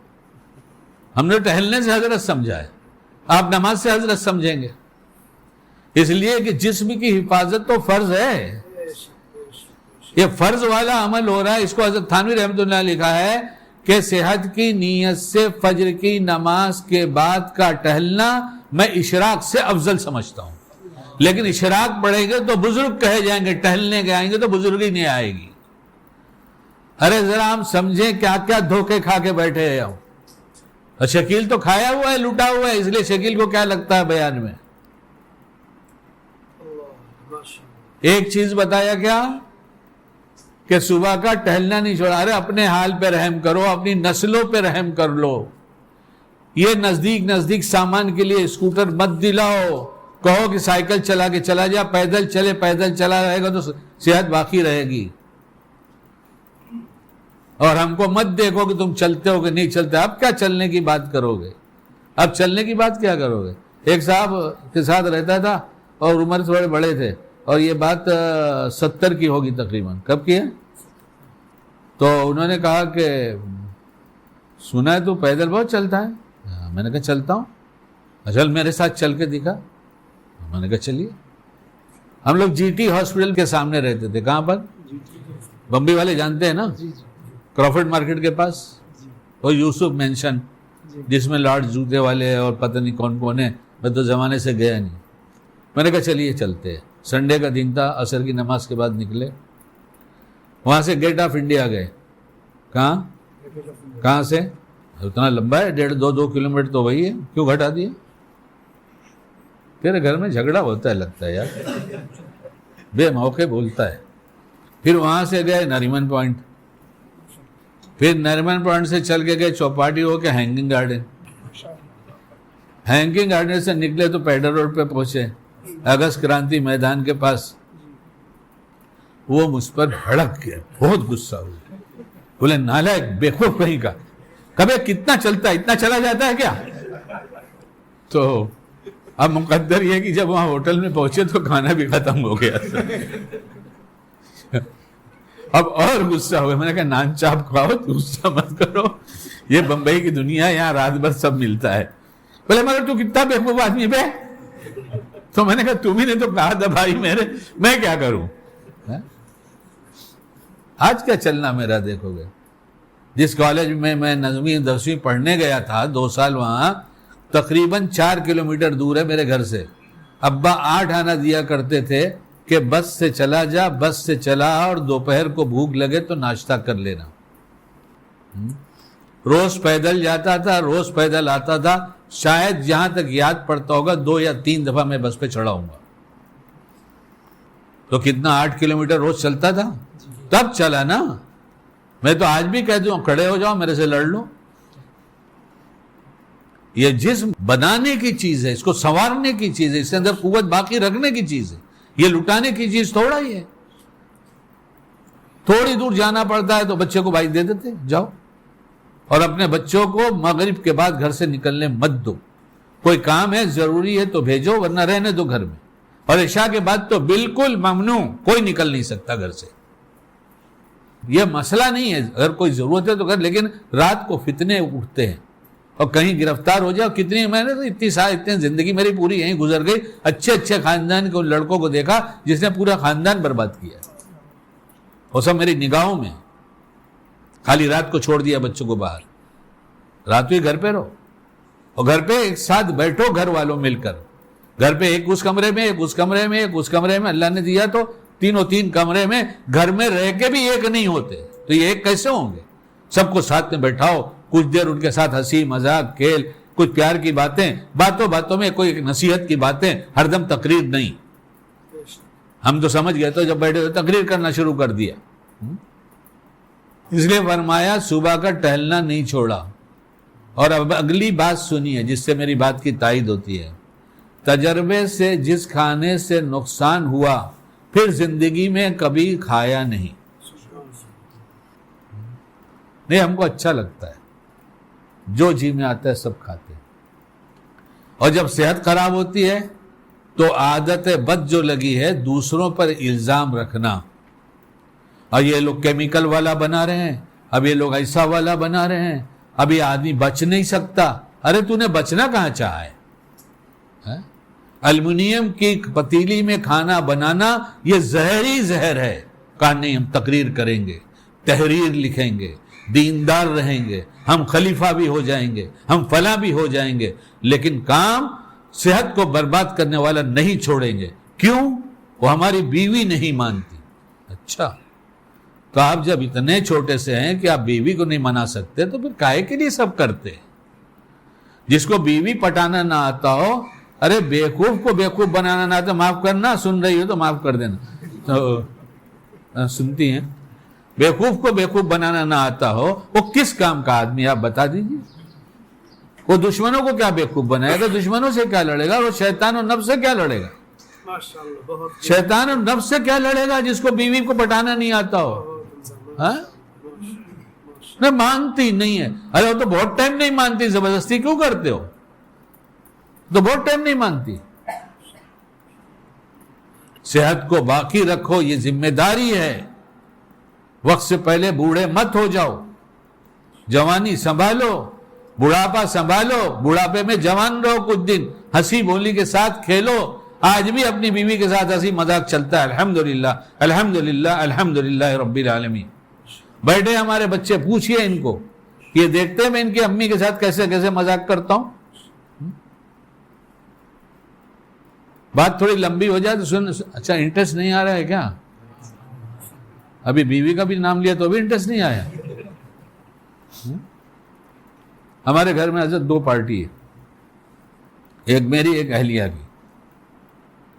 ہم نے ٹہلنے سے حضرت سمجھا ہے, آپ نماز سے حضرت سمجھیں گے. اس لیے کہ جسم کی حفاظت تو فرض ہے, یہ فرض والا عمل ہو رہا ہے. اس کو حضرت تھانوی رحمۃ اللہ نے لکھا ہے کہ صحت کی نیت سے فجر کی نماز کے بعد کا ٹہلنا میں اشراق سے افضل سمجھتا ہوں. لیکن اشراق پڑھیں گے تو بزرگ کہے جائیں گے, ٹہلنے کے آئیں گے تو بزرگی نہیں آئے گی. ارے ذرا ہم سمجھیں کیا کیا دھوکے کھا کے بیٹھے ہیں. اور شکیل تو کھایا ہوا ہے, لوٹا ہوا ہے, اس لیے شکیل کو کیا لگتا ہے بیان میں؟ ایک چیز بتایا کیا کہ صبح کا ٹہلنا نہیں چھوڑا. ارے اپنے حال پہ رحم کرو, اپنی نسلوں پہ رحم کر لو. یہ نزدیک سامان کے لیے اسکوٹر مت دلاؤ, کہو کہ سائیکل چلا کے چلا جا, پیدل چلے, پیدل چلا رہے گا تو صحت باقی رہے گی. اور ہم کو مت دیکھو کہ تم چلتے ہو کہ نہیں چلتے. اب کیا چلنے کی بات کرو گے؟ اب چلنے کی بات کیا کرو گے؟ ایک صاحب کے ساتھ رہتا تھا اور عمر تھوڑے بڑے تھے, اور یہ بات 70 کی ہوگی تقریباً. کب کی ہے؟ تو انہوں نے کہا کہ سنا ہے تو پیدل بہت چلتا ہے. میں نے کہا چلتا ہوں. اچھا میرے ساتھ چل کے دکھا. میں نے کہا چلیے. ہم لوگ جی ٹی ہاسپٹل کے سامنے رہتے تھے. کہاں پر؟ بمبئی والے جانتے ہیں نا, کرافرڈ مارکیٹ کے پاس, وہ یوسف مینشن جس میں لارڈ جوتے والے اور پتہ نہیں کون کون ہیں. میں تو زمانے سے گیا نہیں. میں نے کہا چلیے چلتے ہیں. سنڈے کا دن تھا, عصر کی نماز کے بعد نکلے. وہاں سے گیٹ آف انڈیا گئے. کہاں سے؟ اتنا لمبا ہے, 1.5-2 کلومیٹر تو وہی ہے. کیوں گھٹا دیا؟ تیرے گھر میں جھگڑا ہوتا ہے لگتا ہے یار, بے موقع بولتا ہے. پھر وہاں سے گئے نریمن پوائنٹ. پھر نریمن پوائنٹ سے چل کے گئے چوپاٹی ہو کے ہینگنگ گارڈن. ہینگنگ گارڈن سے نکلے تو پیڈر روڈ پہ پہنچے, اگست کرانتی میدان کے پاس. وہ مجھ پر بھڑک گیا, بہت غصہ ہوا. بولے نالائق بیوقوف کہیں کا, کبھی کتنا چلتا ہے, اتنا چلا جاتا ہے کیا؟ تو اب مقدر یہ کہ جب وہاں ہوٹل میں پہنچے تو کھانا بھی ختم ہو گیا. اب اور غصہ ہوا. میں نے کہا نان چاپ کھاؤ, غصہ مت کرو, یہ بمبئی کی دنیا, یہاں رات بھر سب ملتا ہے. بولے مگر تو کتنا بیوقوف آدمی بے. تو میں نے کہا تم ہی نے تو کہا تھا بھائی میرے, میں کیا کروں. آج کیا چلنا میرا دیکھو گے. جس کالج میں میں نظمی 10ویں پڑھنے گیا تھا 2 سال, وہاں تقریباً 4 کلومیٹر دور ہے میرے گھر سے. ابا 8 آنا دیا کرتے تھے کہ بس سے چلا جا, بس سے چلا, اور دوپہر کو بھوک لگے تو ناشتہ کر لینا. روز پیدل جاتا تھا, روز پیدل آتا تھا. شاید جہاں تک یاد پڑتا ہوگا 2 یا 3 دفعہ میں بس پہ چڑھا ہوں گا. تو کتنا 8 کلومیٹر روز چلتا تھا. تب چلا نا. میں تو آج بھی کہتا ہوں کھڑے ہو جاؤ, میرے سے لڑ لو. یہ جسم بنانے کی چیز ہے, اس کو سنوارنے کی چیز ہے, اس کے اندر قوت باقی رکھنے کی چیز ہے. یہ لٹانے کی چیز تھوڑا ہی ہے. تھوڑی دور جانا پڑتا ہے تو بچے کو بائک دے دیتے, جاؤ. اور اپنے بچوں کو مغرب کے بعد گھر سے نکلنے مت دو. کوئی کام ہے ضروری ہے تو بھیجو ورنہ رہنے دو گھر میں. اور عشاء کے بعد تو بالکل ممنوع, کوئی نکل نہیں سکتا گھر سے. یہ مسئلہ نہیں ہے, اگر کوئی ضرورت ہے تو کر, لیکن رات کو فتنے اٹھتے ہیں اور کہیں گرفتار ہو جائے. کتنی میں نے اتنی زندگی میری پوری یہیں گزر گئی, اچھے اچھے خاندان کے لڑکوں کو دیکھا جس نے پورا خاندان برباد کیا, وہ سب میری نگاہوں میں. خالی رات کو چھوڑ دیا بچوں کو باہر, رات کو گھر پہ رہو, اور گھر پہ ایک ساتھ بیٹھو گھر والوں مل کر. گھر پہ ایک اس کمرے میں, ایک اس کمرے میں, ایک اس کمرے میں, اللہ نے دیا تو تینوں تین کمرے میں, گھر میں رہ کے بھی ایک نہیں ہوتے تو یہ ایک کیسے ہوں گے؟ سب کو ساتھ میں بیٹھاؤ, کچھ دیر ان کے ساتھ ہنسی مذاق کھیل, کچھ پیار کی باتیں, باتوں باتوں میں کوئی نصیحت کی باتیں, ہر دم تقریر نہیں. ہم تو سمجھ گئے تو جب بیٹھے تو تقریر کرنا شروع کر دیا. اس لیے فرمایا صبح کا ٹہلنا نہیں چھوڑا. اور اب اگلی بات سنیے جس سے میری بات کی تائید ہوتی ہے. تجربے سے جس کھانے سے نقصان ہوا پھر زندگی میں کبھی کھایا نہیں. نہیں, ہم کو اچھا لگتا ہے, جو جی میں آتا ہے سب کھاتے ہیں. اور جب صحت خراب ہوتی ہے تو عادت بد جو لگی ہے دوسروں پر الزام رکھنا, اور یہ لوگ کیمیکل والا بنا رہے ہیں, اب یہ لوگ ایسا والا بنا رہے ہیں, اب یہ آدمی بچ نہیں سکتا. ارے تو نے بچنا کہاں چاہا ہے؟ الومینیم کی پتیلی میں کھانا بنانا یہ زہر ہی زہر ہے. کہا نہیں, ہم تقریر کریں گے, تحریر لکھیں گے, دیندار رہیں گے, ہم خلیفہ بھی ہو جائیں گے, ہم فلاں بھی ہو جائیں گے, لیکن کام صحت کو برباد کرنے والا نہیں چھوڑیں گے. کیوں؟ وہ ہماری بیوی نہیں مانتی. اچھا, تو آپ جب اتنے چھوٹے سے ہیں کہ آپ بیوی کو نہیں منا سکتے تو پھر کاہے کے لیے سب کرتے ہیں؟ جس کو بیوی پٹانا نہ آتا ہو, ارے بیوقوف کو بیوقوف بنانا نہ آتا, معاف کرنا, سن رہی ہو تو معاف کر دینا. تو سنتی ہیں, بیوقوف کو بیوقوف بنانا نہ آتا ہو, وہ کس کام کا آدمی آپ بتا دیجیے. وہ دشمنوں کو کیا بیوقوف بنائے گا؟ دشمنوں سے کیا لڑے گا؟ وہ شیطان و نفس سے کیا لڑے گا؟ شیطان و نفس سے کیا لڑے گا جس کو بیوی کو پٹانا نہیں آتا ہو؟ نہیں مانتی نہیں ہے. ارے وہ تو بہت ٹائم نہیں مانتی, زبردستی کیوں کرتے ہو؟ تو بہت ٹائم نہیں مانتی. صحت کو باقی رکھو, یہ ذمہ داری ہے. وقت سے پہلے بوڑھے مت ہو جاؤ, جوانی سنبھالو, بڑھاپا سنبھالو, بڑھاپے میں جوان رہو, کچھ دن ہنسی بولی کے ساتھ کھیلو. آج بھی اپنی بیوی کے ساتھ ہنسی مذاق چلتا ہے, الحمدللہ الحمدللہ الحمدللہ رب العالمین. بیٹھے ہمارے بچے, پوچھئے ان کو, یہ دیکھتے ہیں میں ان کی امی کے ساتھ کیسے کیسے مذاق کرتا ہوں. بات تھوڑی لمبی ہو جائے تو سن, اچھا انٹرسٹ نہیں آ رہا ہے کیا؟ ابھی بیوی کا بھی نام لیا تو بھی انٹرسٹ نہیں آیا. ہمارے گھر میں حضرت دو پارٹی ہے, ایک میری ایک اہلیہ کی.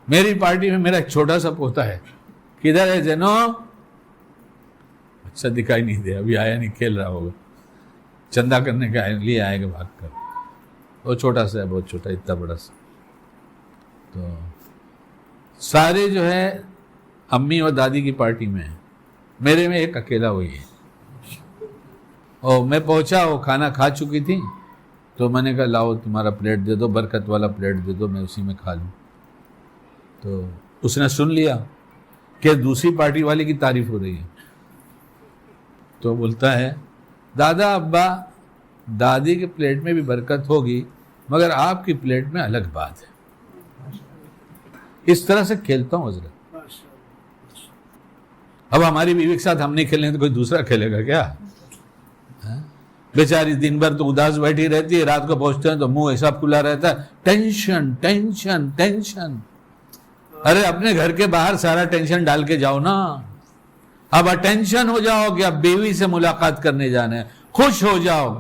میری پارٹی میں میرا ایک چھوٹا سا پوتا ہے. کدھر ہے زینو؟ اچھا دکھائی نہیں دے, ابھی آیا نہیں, کھیل رہا ہوگا, چندہ کرنے کے لیے آئے گا بھاگ کر. وہ چھوٹا سا ہے, بہت چھوٹا, اتنا بڑا سا. تو سارے جو ہے امی اور دادی کی پارٹی میں ہیں, میرے میں ایک اکیلا وہی ہے. اور میں پہنچا, وہ کھانا کھا چکی تھی, تو میں نے کہا لاؤ تمہارا پلیٹ دے دو, برکت والا پلیٹ دے دو, میں اسی میں کھا لوں. تو اس نے سن لیا کہ دوسری پارٹی والے کی تعریف ہو رہی ہے. تو بولتا ہے دادا ابا دادی کے پلیٹ میں بھی برکت ہوگی مگر آپ کی پلیٹ میں الگ بات ہے. اس طرح سے کھیلتا ہوں حضرت. اب ہماری بیوی کے ساتھ ہم نہیں کھیلیں تو کوئی دوسرا کھیلے گا کیا؟ بیچاری دن بھر تو اداس بیٹھی رہتی ہے, رات کو پہنچتے ہیں تو منہ ایسا کھلا رہتا ہے, ٹینشن ٹینشن ٹینشن. ارے اپنے گھر کے باہر سارا ٹینشن ڈال کے جاؤ نا. اب اٹینشن ہو جاؤ کہ اب بیوی سے ملاقات کرنے جانا ہے, خوش ہو جاؤ.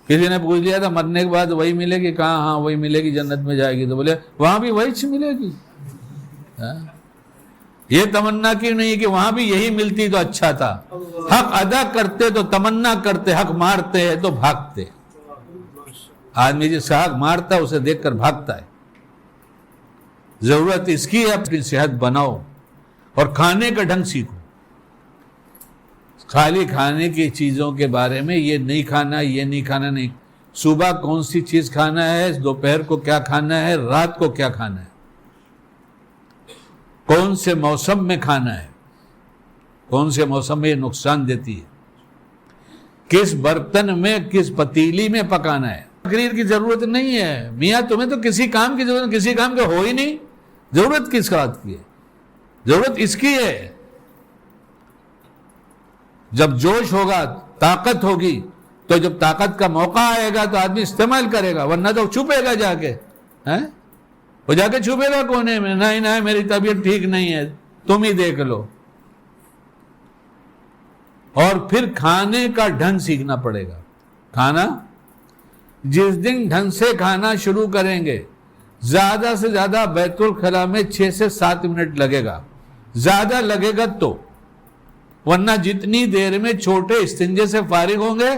کسی نے پوچھ لیا تھا مرنے کے بعد وہی ملے گی؟ کہاں ہاں وہی ملے گی, جنت میں جائے گی. تو بولے وہاں بھی وہی ملے گی. یہ تمنا کیوں نہیں کہ وہاں بھی یہی ملتی تو اچھا تھا. حق ادا کرتے تو تمنا کرتے, حق مارتے ہیں تو بھاگتے. آدمی جس حق مارتا ہے اسے دیکھ کر بھاگتا ہے. ضرورت اس کی ہے اپنی صحت بناؤ اور کھانے کا ڈھنگ سیکھو. خالی کھانے کی چیزوں کے بارے میں یہ نہیں کھانا، یہ نہیں کھانا نہیں. صبح کون سی چیز کھانا ہے، دوپہر کو کیا کھانا ہے، رات کو کیا کھانا ہے، کون سے موسم میں کھانا ہے، کون سے موسم میں یہ نقصان دیتی ہے، کس برتن میں کس پتیلی میں پکانا ہے. تقریر کی ضرورت نہیں ہے میاں، تمہیں تو کسی کام کی ضرورت، کسی کام کے ہو ہی نہیں. ضرورت کس بات کی ہے؟ ضرورت اس کی ہے جب جوش ہوگا، طاقت ہوگی، تو جب طاقت کا موقع آئے گا تو آدمی استعمال کرے گا، ورنہ تو چھپے گا جا کے. وہ جا کے چھپے گا کونے میں، نہیں میری طبیعت ٹھیک نہیں ہے، تم ہی دیکھ لو. اور پھر کھانے کا ڈھنگ سیکھنا پڑے گا. کھانا جس دن ڈھنگ سے کھانا شروع کریں گے، زیادہ سے زیادہ بیت الخلاء میں 6 سے 7 منٹ لگے گا، زیادہ لگے گا تو، ورنہ جتنی دیر میں چھوٹے استنجے سے فارغ ہوں گے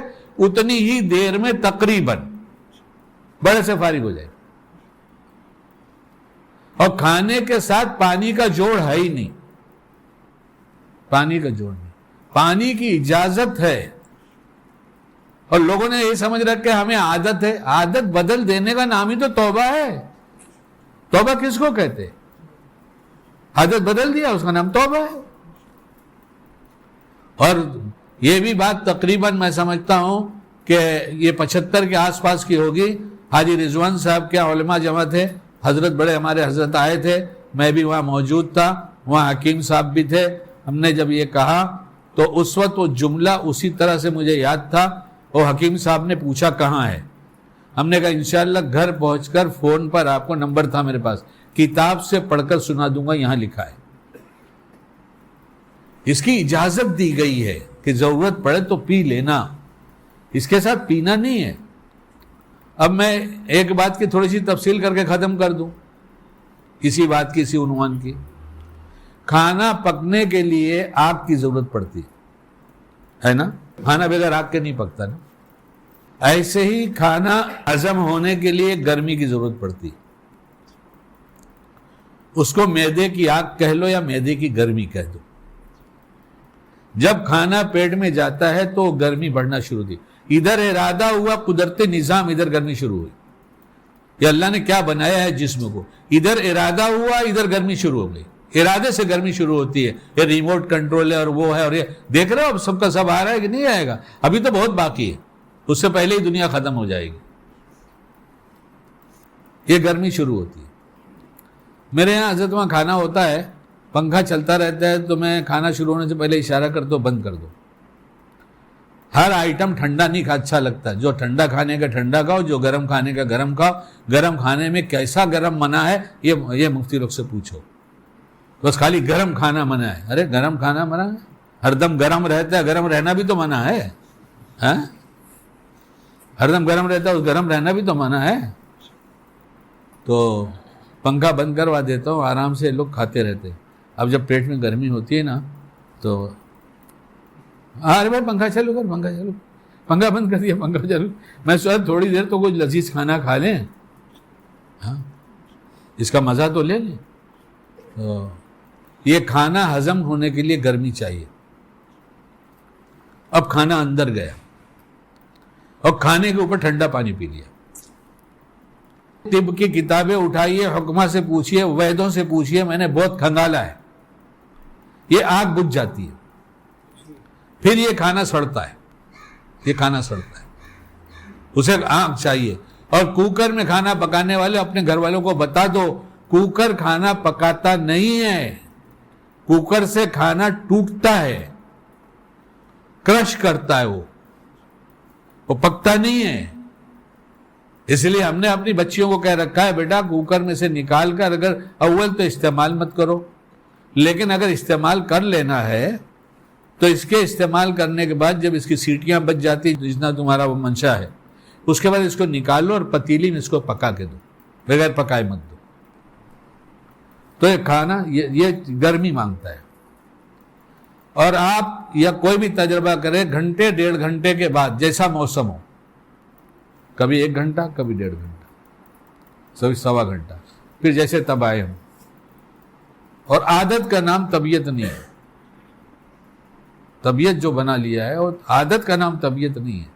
اتنی ہی دیر میں تقریباً بڑے سے فارغ ہو جائے. اور کھانے کے ساتھ پانی کا جوڑ ہے ہی نہیں، پانی کا جوڑ نہیں. پانی کی اجازت ہے، اور لوگوں نے یہ سمجھ رکھا ہمیں عادت ہے. عادت بدل دینے کا نام ہی تو توبہ ہے. توبہ کس کو کہتے؟ عادت بدل دیا، اس کا نام توبہ ہے. اور یہ بھی بات تقریباً میں سمجھتا ہوں کہ یہ 75 کے آس پاس کی ہوگی. حاجی رضوان صاحب کے علماء جمع تھے، حضرت بڑے ہمارے حضرت آئے تھے، میں بھی وہاں موجود تھا، وہاں حکیم صاحب بھی تھے. ہم نے جب یہ کہا تو اس وقت وہ جملہ اسی طرح سے مجھے یاد تھا. وہ حکیم صاحب نے پوچھا کہاں ہے، ہم نے کہا انشاءاللہ گھر پہنچ کر فون پر، آپ کو نمبر تھا میرے پاس، کتاب سے پڑھ کر سنا دوں گا، یہاں لکھا ہے. اس کی اجازت دی گئی ہے کہ ضرورت پڑے تو پی لینا، اس کے ساتھ پینا نہیں ہے. اب میں ایک بات کی تھوڑی سی تفصیل کر کے ختم کر دوں، اسی بات کی، اسی عنوان کی. کھانا پکنے کے لیے آگ کی ضرورت پڑتی ہے نا، کھانا بغیر آگ کے نہیں پکتا نا. ایسے ہی کھانا ہضم ہونے کے لیے گرمی کی ضرورت پڑتی. اس کو معدے کی آگ کہہ لو یا معدے کی گرمی کہہ دو. جب کھانا پیٹ میں جاتا ہے تو گرمی بڑھنا شروع ہوتی. ادھر ارادہ ہوا قدرت نظام، ادھر گرمی شروع ہوئی. یہ اللہ نے کیا بنایا ہے جسم کو، ادھر ارادہ ہوا ادھر گرمی شروع ہو گئی. ارادے سے گرمی شروع ہوتی ہے. یہ ریموٹ کنٹرول ہے اور وہ ہے، اور یہ دیکھ رہے ہو اب سب کا سب آ رہا ہے کہ نہیں آئے گا؟ ابھی تو بہت باقی ہے، اس سے پہلے ہی دنیا ختم ہو جائے گی. یہ گرمی شروع ہوتی ہے. میرے یہاں حضرت وہاں کھانا ہوتا ہے، پنکھا چلتا رہتا ہے، تو میں کھانا شروع ہونے سے پہلے اشارہ کرتا ہوں بند کر دو. ہر آئٹم ٹھنڈا نہیں اچھا لگتا. جو ٹھنڈا کھانے کا ٹھنڈا کھاؤ، جو گرم کھانے کا گرم کھاؤ. گرم کھانے میں کیسا گرم منع ہے یہ مفتی لوگ سے پوچھو. بس خالی گرم کھانا منع ہے. ارے گرم کھانا منع ہے؟ ہر دم گرم رہتا ہے، گرم رہنا بھی تو منع ہے. ہر دم گرم رہتا ہے، اس گرم رہنا بھی تو منع ہے. تو پنکھا بند کروا دیتا ہوں، آرام سے لوگ کھاتے رہتے. اب جب پیٹ میں گرمی ہوتی ہے نا تو ارے بھائی پنکھا چلو کر، پنکھا چلو، پنکھا بند کر دیا، پنکھا چلو. میں سوچا تھوڑی دیر تو کچھ لذیذ کھانا کھا لیں، اس کا مزہ تو لے لیں. تو یہ کھانا ہضم ہونے کے لیے گرمی چاہیے. اب کھانا اندر گیا اور کھانے کے اوپر ٹھنڈا پانی پی لیا. طب کی کتابیں اٹھائیے، حکمہ سے پوچھئے، ویدوں سے پوچھئے، میں نے بہت کھنگالا ہے. یہ آگ بجھ جاتی ہے، پھر یہ کھانا سڑتا ہے. یہ کھانا سڑتا ہے، اسے آگ چاہیے. اور کوکر میں کھانا پکانے والے اپنے گھر والوں کو بتا دو، کوکر کھانا پکاتا نہیں ہے. کوکر سے کھانا ٹوٹتا ہے، کرش کرتا ہے، وہ پکتا نہیں ہے. اس لیے ہم نے اپنی بچیوں کو کہہ رکھا ہے بیٹا کوکر میں سے نکال کر اگر اول تو استعمال مت کرو، لیکن اگر استعمال کر لینا ہے تو اس کے استعمال کرنے کے بعد جب اس کی سیٹیاں بچ جاتی جتنا تمہارا وہ منشا ہے، اس کے بعد اس کو نکالو اور پتیلی میں اس کو پکا کے دو، بغیر پکائے مت دو. تو یہ کھانا یہ گرمی مانگتا ہے. اور آپ یا کوئی بھی تجربہ کرے، گھنٹے 1.5 گھنٹے کے بعد جیسا موسم ہو، کبھی 1 گھنٹہ، کبھی 1.5 گھنٹہ، کبھی 1.25 گھنٹہ، پھر جیسے تب آئے ہوں. اور عادت کا نام طبیعت نہیں ہے. طبیعت جو بنا لیا ہے وہ عادت کا نام طبیعت نہیں ہے.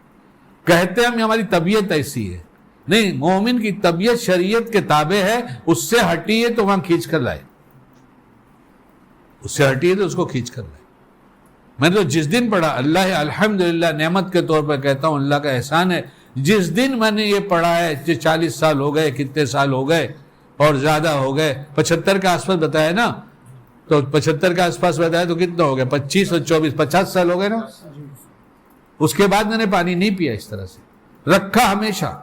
کہتے ہیں ہم ہماری طبیعت ایسی ہے، نہیں، مومن کی طبیعت شریعت کے تابع ہے، اس سے ہٹی ہے تو وہاں کھینچ کر لائے، اس سے ہٹی ہے تو اس کو کھینچ کر لائے. میں نے تو جس دن پڑھا، اللہ الحمدللہ نعمت کے طور پر کہتا ہوں، اللہ کا احسان ہے، جس دن میں نے یہ پڑھا ہے 40 سال ہو گئے، کتنے سال ہو گئے اور زیادہ ہو گئے، 75 کے آس پاس بتایا نا، تو 75 کے آس پاس بتایا تو کتنا ہو گیا، 25 اور 24 50 سال ہو گئے نا. اس کے بعد میں نے پانی نہیں پیا اس طرح سے، رکھا ہمیشہ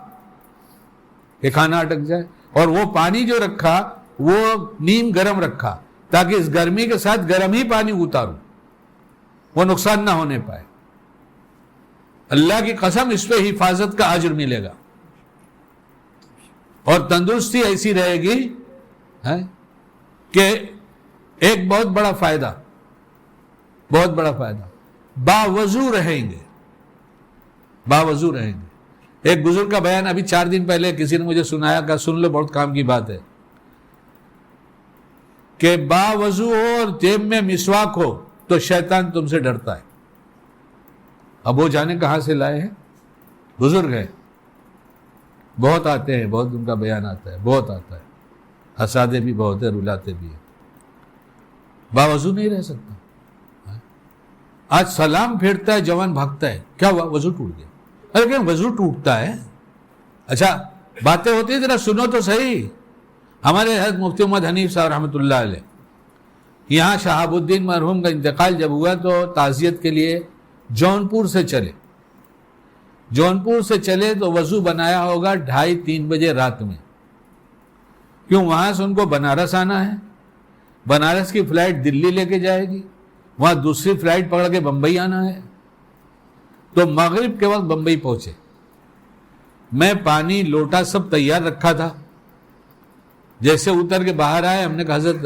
کہ کھانا اٹک جائے، اور وہ پانی جو رکھا وہ نیم گرم رکھا تاکہ اس گرمی کے ساتھ گرم ہی پانی اتاروں، وہ نقصان نہ ہونے پائے. اللہ کی قسم اس پہ حفاظت کا اجر ملے گا، اور تندرستی ایسی رہے گی کہ ایک بہت بڑا فائدہ، بہت بڑا فائدہ، باوضو رہیں گے، باوضو رہیں گے. ایک بزرگ کا بیان ابھی 4 دن پہلے کسی نے مجھے سنایا، کہ سن لو بہت کام کی بات ہے، کہ باوضو ہو اور جیب میں مسواک ہو تو شیطان تم سے ڈرتا ہے. اب وہ جانے کہاں سے لائے ہیں، بزرگ ہیں، بہت آتے ہیں، بہت ان کا بیان آتا ہے، بہت آتا ہے، ہنساتے بھی بہت ہے، رلاتے بھی ہیں. باوضو نہیں رہ سکتا. آج سلام پھیرتا ہے جوان بھاگتا ہے، کیا ہوا، وضو ٹوٹ گیا. ارے کہ وضو ٹوٹتا ہے، اچھا باتیں ہوتی ہیں، ذرا سنو تو صحیح. ہمارے حضرت مفتی محمد حنیف صاحب رحمۃ اللہ علیہ، یہاں شہاب الدین مرحوم کا انتقال جب ہوا تو تعزیت کے لیے جونپور سے چلے. جونپور سے چلے تو وضو بنایا ہوگا 2:30-3 بجے رات میں، کیوں وہاں سے ان کو بنارس آنا ہے، بنارس کی فلائٹ دلی لے کے جائے گی، وہاں دوسری فلائٹ پکڑ کے بمبئی آنا ہے. تو مغرب کے وقت بمبئی پہنچے. میں پانی لوٹا سب تیار رکھا تھا، جیسے اتر کے باہر آئے ہم نے کہا حضرت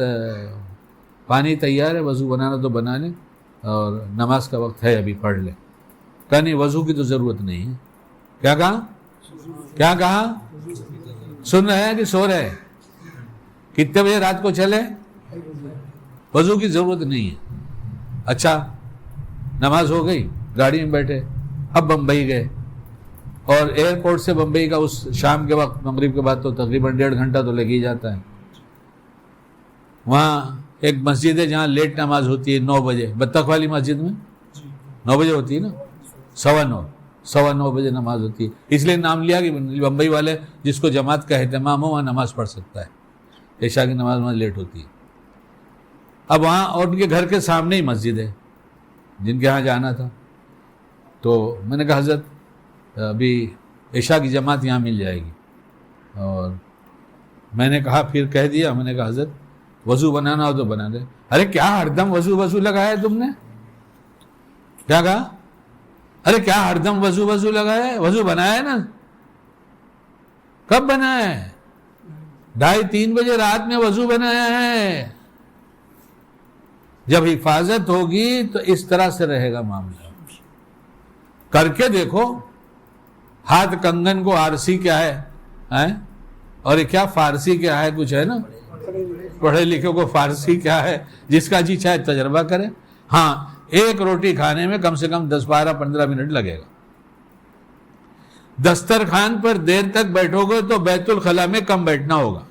پانی تیار ہے، وضو بنانا تو بنا لیں، اور نماز کا وقت ہے ابھی پڑھ لیں. کہا نہیں، وضو کی تو ضرورت نہیں ہے. کیا کہا، کیا کہا، سن رہے ہیں کہ سو رہے ہیں؟ کتنے بجے رات کو چلے، وضو کی ضرورت نہیں ہے. اچھا نماز ہو گئی، گاڑی میں بیٹھے، اب بمبئی گئے، اور ایئرپورٹ سے بمبئی کا اس شام کے وقت مغرب کے بعد تو تقریباً 1.5 گھنٹہ تو لگ ہی جاتا ہے. وہاں ایک مسجد ہے جہاں لیٹ نماز ہوتی ہے 9 بجے، بطخ والی مسجد میں 9 بجے ہوتی ہے نا، 9:15 بجے نماز ہوتی ہے. اس لیے نام لیا کہ بمبئی والے جس کو جماعت کا اہتمام ہو وہاں نماز پڑھ سکتا ہے، عشاء کی نماز وہاں لیٹ ہوتی ہے. اب وہاں اور ان کے گھر کے سامنے ہی مسجد ہے جن کے ہاں جانا تھا. تو میں نے کہا حضرت ابھی عشاء کی جماعت یہاں مل جائے گی، اور میں نے کہا پھر کہہ دیا، میں نے کہا حضرت وضو بنانا ہو تو بنا دے. ارے کیا ہر دم وضو لگایا ہے تم نے، کیا کہا، ارے کیا ہر دم وضو لگایا ہے، وضو بنایا ہے نا. کب بنایا ہے، 2:30-3 بجے رات میں وضو بنایا ہے. جب حفاظت ہوگی تو اس طرح سے رہے گا معاملہ. کر کے دیکھو، ہاتھ کنگن کو آرسی کیا ہے، اور یہ کیا فارسی کیا ہے، کچھ ہے نا، پڑھے لکھے کو فارسی کیا ہے، جس کا جی چاہے تجربہ کرے. ہاں ایک روٹی کھانے میں کم سے کم 10-12-15 منٹ لگے گا. دسترخوان پر دیر تک بیٹھو گے تو بیت الخلا میں کم بیٹھنا ہوگا.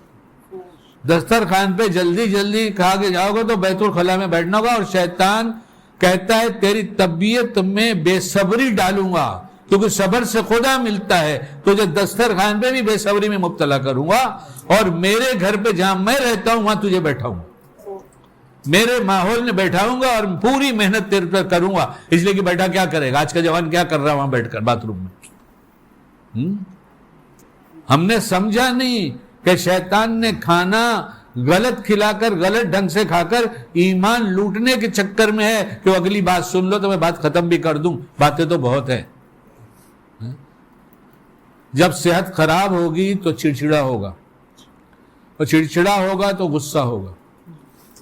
دسترخوان پہ جلدی کھا کے جاؤ گے تو بیت الخلا میں بیٹھنا ہوگا. اور شیطان کہتا ہے تیری طبیعت میں بے صبری ڈالوں گا، کیونکہ صبر سے خدا ملتا ہے، تجھے دسترخوان پہ بھی بے صبری میں مبتلا کروں گا، اور میرے گھر پہ جہاں میں رہتا ہوں وہاں تجھے بیٹھاؤں گا، میرے ماحول میں بیٹھاؤں گا اور پوری محنت تیرے پر کروں گا. اس لیے کہ بیٹا کیا کرے گا، آج کا جوان کیا کر رہا ہے وہاں بیٹھ کر باتھ روم میں. ہم نے سمجھا نہیں کہ شیطان نے کھانا غلط کھلا کر، غلط ڈھنگ سے کھا کر ایمان لوٹنے کے چکر میں ہے کہ اگلی بات سن لو تو میں بات ختم بھی کر دوں، باتیں تو بہت ہیں. جب صحت خراب ہوگی تو چڑچڑا ہوگا، اور چڑچڑا ہوگا تو غصہ ہوگا.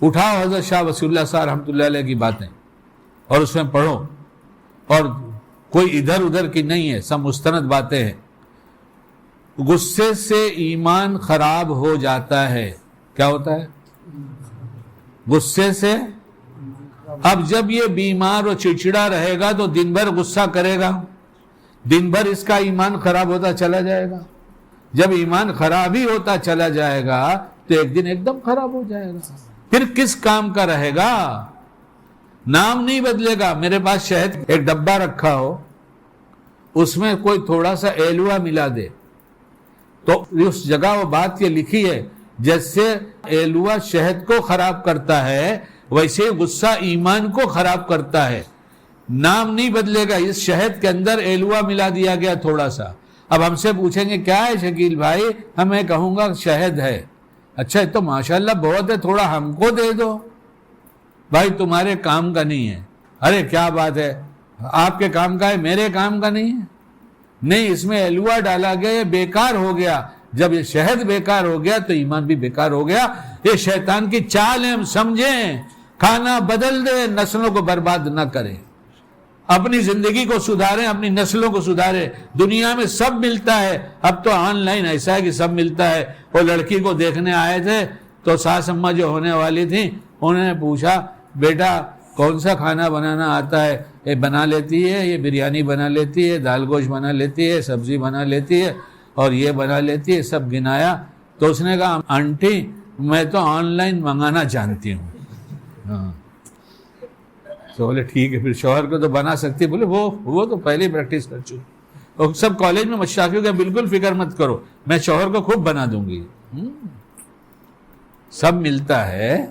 اٹھاؤ حضرت شاہ وصی اللہ صاحب رحمۃ اللہ علیہ کی باتیں اور اس میں پڑھو، اور کوئی ادھر ادھر کی نہیں ہے، سب مستند باتیں ہیں. غصے سے ایمان خراب ہو جاتا ہے. کیا ہوتا ہے؟ غصے سے اب جب یہ بیمار اور چڑچڑا رہے گا تو دن بھر غصہ کرے گا، دن بھر اس کا ایمان خراب ہوتا چلا جائے گا. جب ایمان خراب ہی ہوتا چلا جائے گا تو ایک دن ایک دم خراب ہو جائے گا. پھر کس کام کا رہے گا؟ نام نہیں بدلے گا. میرے پاس شہد ایک ڈبہ رکھا ہو، اس میں کوئی تھوڑا سا ایلوا ملا دے تو اس جگہ وہ بات یہ لکھی ہے جیسے ایلوا شہد کو خراب کرتا ہے ویسے غصہ ایمان کو خراب کرتا ہے. نام نہیں بدلے گا. اس شہد کے اندر ایلوا ملا دیا گیا تھوڑا سا. اب ہم سے پوچھیں گے کیا ہے شکیل بھائی؟ میں کہوں گا شہد ہے. اچھا تو ماشاءاللہ بہت ہے، تھوڑا ہم کو دے دو. بھائی تمہارے کام کا نہیں ہے. ارے کیا بات ہے، آپ کے کام کا ہے میرے کام کا نہیں ہے. نہیں، اس میں ایلوا ڈالا گیا، یہ بیکار ہو گیا. جب یہ شہد بیکار ہو گیا تو ایمان بھی بیکار ہو گیا. یہ شیطان کی چال ہے، ہم سمجھیں. کھانا بدل دے، نسلوں کو برباد نہ کریں. اپنی زندگی کو سدھاریں، اپنی نسلوں کو سدھاریں. دنیا میں سب ملتا ہے. اب تو آن لائن ایسا ہے کہ سب ملتا ہے. وہ لڑکی کو دیکھنے آئے تھے تو ساس اماں جو ہونے والی تھیں انہوں نے پوچھا بیٹا کون سا کھانا بنانا آتا ہے؟ یہ بنا لیتی ہے، یہ بریانی بنا لیتی ہے، دال گوشت بنا لیتی ہے، سبزی بنا لیتی ہے اور یہ بنا لیتی ہے. سب گنایا تو اس نے کہا آنٹی میں تو آن لائن منگانا جانتی ہوں. ہاں تو بولے ٹھیک ہے، پھر شوہر کو تو بنا سکتی. بولے وہ تو پہلے ہی پریکٹس کر چکی. اور سب کالج میں مشاکل کا بالکل فکر مت کرو، میں شوہر کو خوب بنا دوں گی. سب ملتا ہے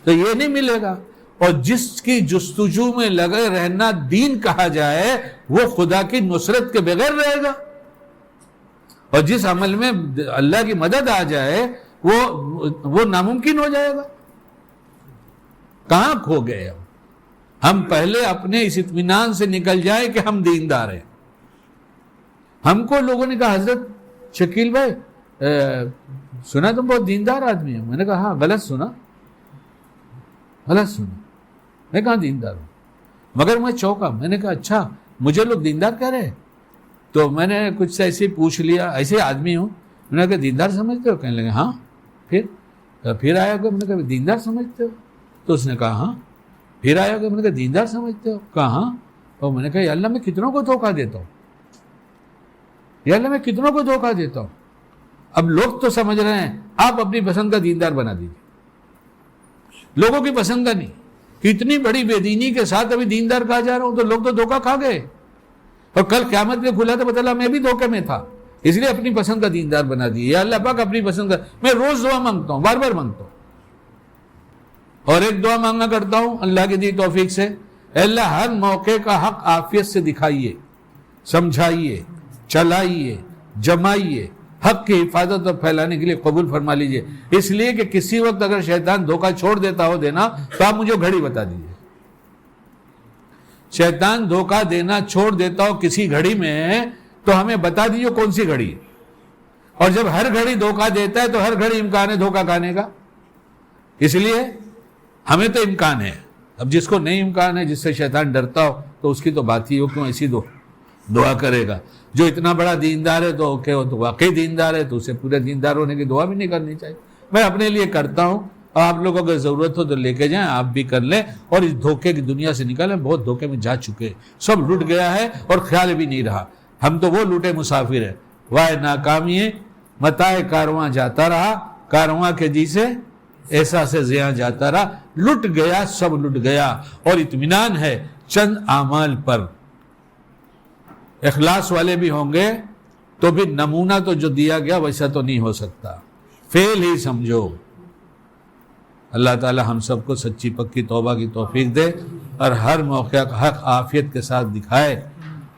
تو یہ نہیں ملے گا. اور جس کی جستجو میں لگے رہنا دین کہا جائے وہ خدا کی نصرت کے بغیر رہے گا. اور جس عمل میں اللہ کی مدد آ جائے وہ ناممکن ہو جائے گا. کہاں کھو گئے ہم پہلے اپنے اس اطمینان سے نکل جائے کہ ہم دیندار ہیں. ہم کو لوگوں نے کہا حضرت شکیل بھائی سنا تم بہت دیندار آدمی ہو. میں نے کہا ہاں غلط سنا. میں کہاں دیندار ہوں؟ مگر میں چوکا. میں نے کہا اچھا مجھے لوگ دیندار کہہ رہے. تو میں نے کچھ ایسے پوچھ لیا، ایسے آدمی ہوں. میں نے کہا دیندار سمجھتے ہو؟ کہنے لگے ہاں. پھر آیا کہ میں نے کہا دیندار سمجھتے ہو؟ تو اس نے کہا ہاں. پھر آیا کہ میں نے کہا دیندار سمجھتے ہو؟ کہا ہاں. اور میں نے کہا یا اللہ میں کتنوں کو دھوکہ دیتا ہوں، یا اللہ میں کتنوں کو دھوکہ دیتا ہوں. اب لوگ تو سمجھ رہے ہیں آپ اپنی پسند کا دیندار بنا دیجیے، لوگوں کی پسند کا نہیں. کتنی بڑی بے دینی کے ساتھ ابھی دیندار کہا جا رہا ہوں تو لوگ تو دھوکہ کھا گئے. اور کل قیامت میں کھلا تو پتہ چلا میں بھی دھوکے میں تھا، اس لیے اپنی پسند کا دیندار بنا دیے. یا اللہ پاک اپنی پسند کا. میں روز دعا مانگتا ہوں، بار بار مانگتا ہوں. اور ایک دعا مانگنا کرتا ہوں اللہ کی دی توفیق سے، اے اللہ ہر موقع کا حق عافیت سے دکھائیے، سمجھائیے، چلائیے، جمائیے، حق کی حفاظت اور پھیلانے کے لیے قبول فرما لیجئے. اس لیے کہ کسی وقت اگر شیطان دھوکہ چھوڑ دیتا ہو دینا تو آپ مجھے گھڑی بتا دیجئے. شیطان دھوکہ دینا چھوڑ دیتا ہو کسی گھڑی میں تو ہمیں بتا دیجئے کون سی گھڑی ہے. اور جب ہر گھڑی دھوکہ دیتا ہے تو ہر گھڑی امکان ہے دھوکہ کھانے کا. اس لیے ہمیں تو امکان ہے. اب جس کو نہیں امکان ہے، جس سے شیطان ڈرتا ہو تو اس کی تو بات ہی ہو کیوں ایسی دعا کرے گا. جو اتنا بڑا دیندار ہے تو تو واقعی دیندار ہے تو اسے پورے دیندار ہونے کی دعا بھی نہیں کرنی چاہیے. میں اپنے لیے کرتا ہوں، اور آپ لوگوں کو ضرورت ہو تو لے کے جائیں، آپ بھی کر لیں اور اس دھوکے کی دنیا سے نکلیں. بہت دھوکے میں جا چکے، سب لٹ گیا ہے اور خیال بھی نہیں رہا. ہم تو وہ لوٹے مسافر ہیں. وائے ناکامی متاع کارواں جاتا رہا، کارواں کے جی سے ایسا سے زیاں جاتا رہا. لٹ گیا، سب لٹ گیا. اور اطمینان ہے چند اعمال پر. اخلاص والے بھی ہوں گے تو بھی نمونہ تو جو دیا گیا ویسا تو نہیں ہو سکتا، فیل ہی سمجھو. اللہ تعالی ہم سب کو سچی پکی توبہ کی توفیق دے اور ہر موقع کا حق عافیت کے ساتھ دکھائے،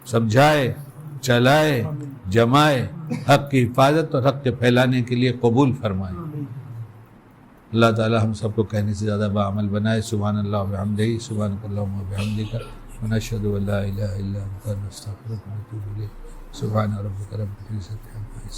سمجھائے، چلائے، جمائے، حق کی حفاظت اور حق کے پھیلانے کے لیے قبول فرمائے. اللہ تعالی ہم سب کو کہنے سے زیادہ بعمل بنائے. سبحان اللہ و بحمدہ، سبحانک اللہم و بحمدک، ونشہد ان لا الہ الا انت، نستغفرک ونتوب الیک. سبحان ربک رب العزۃ عما یصفون.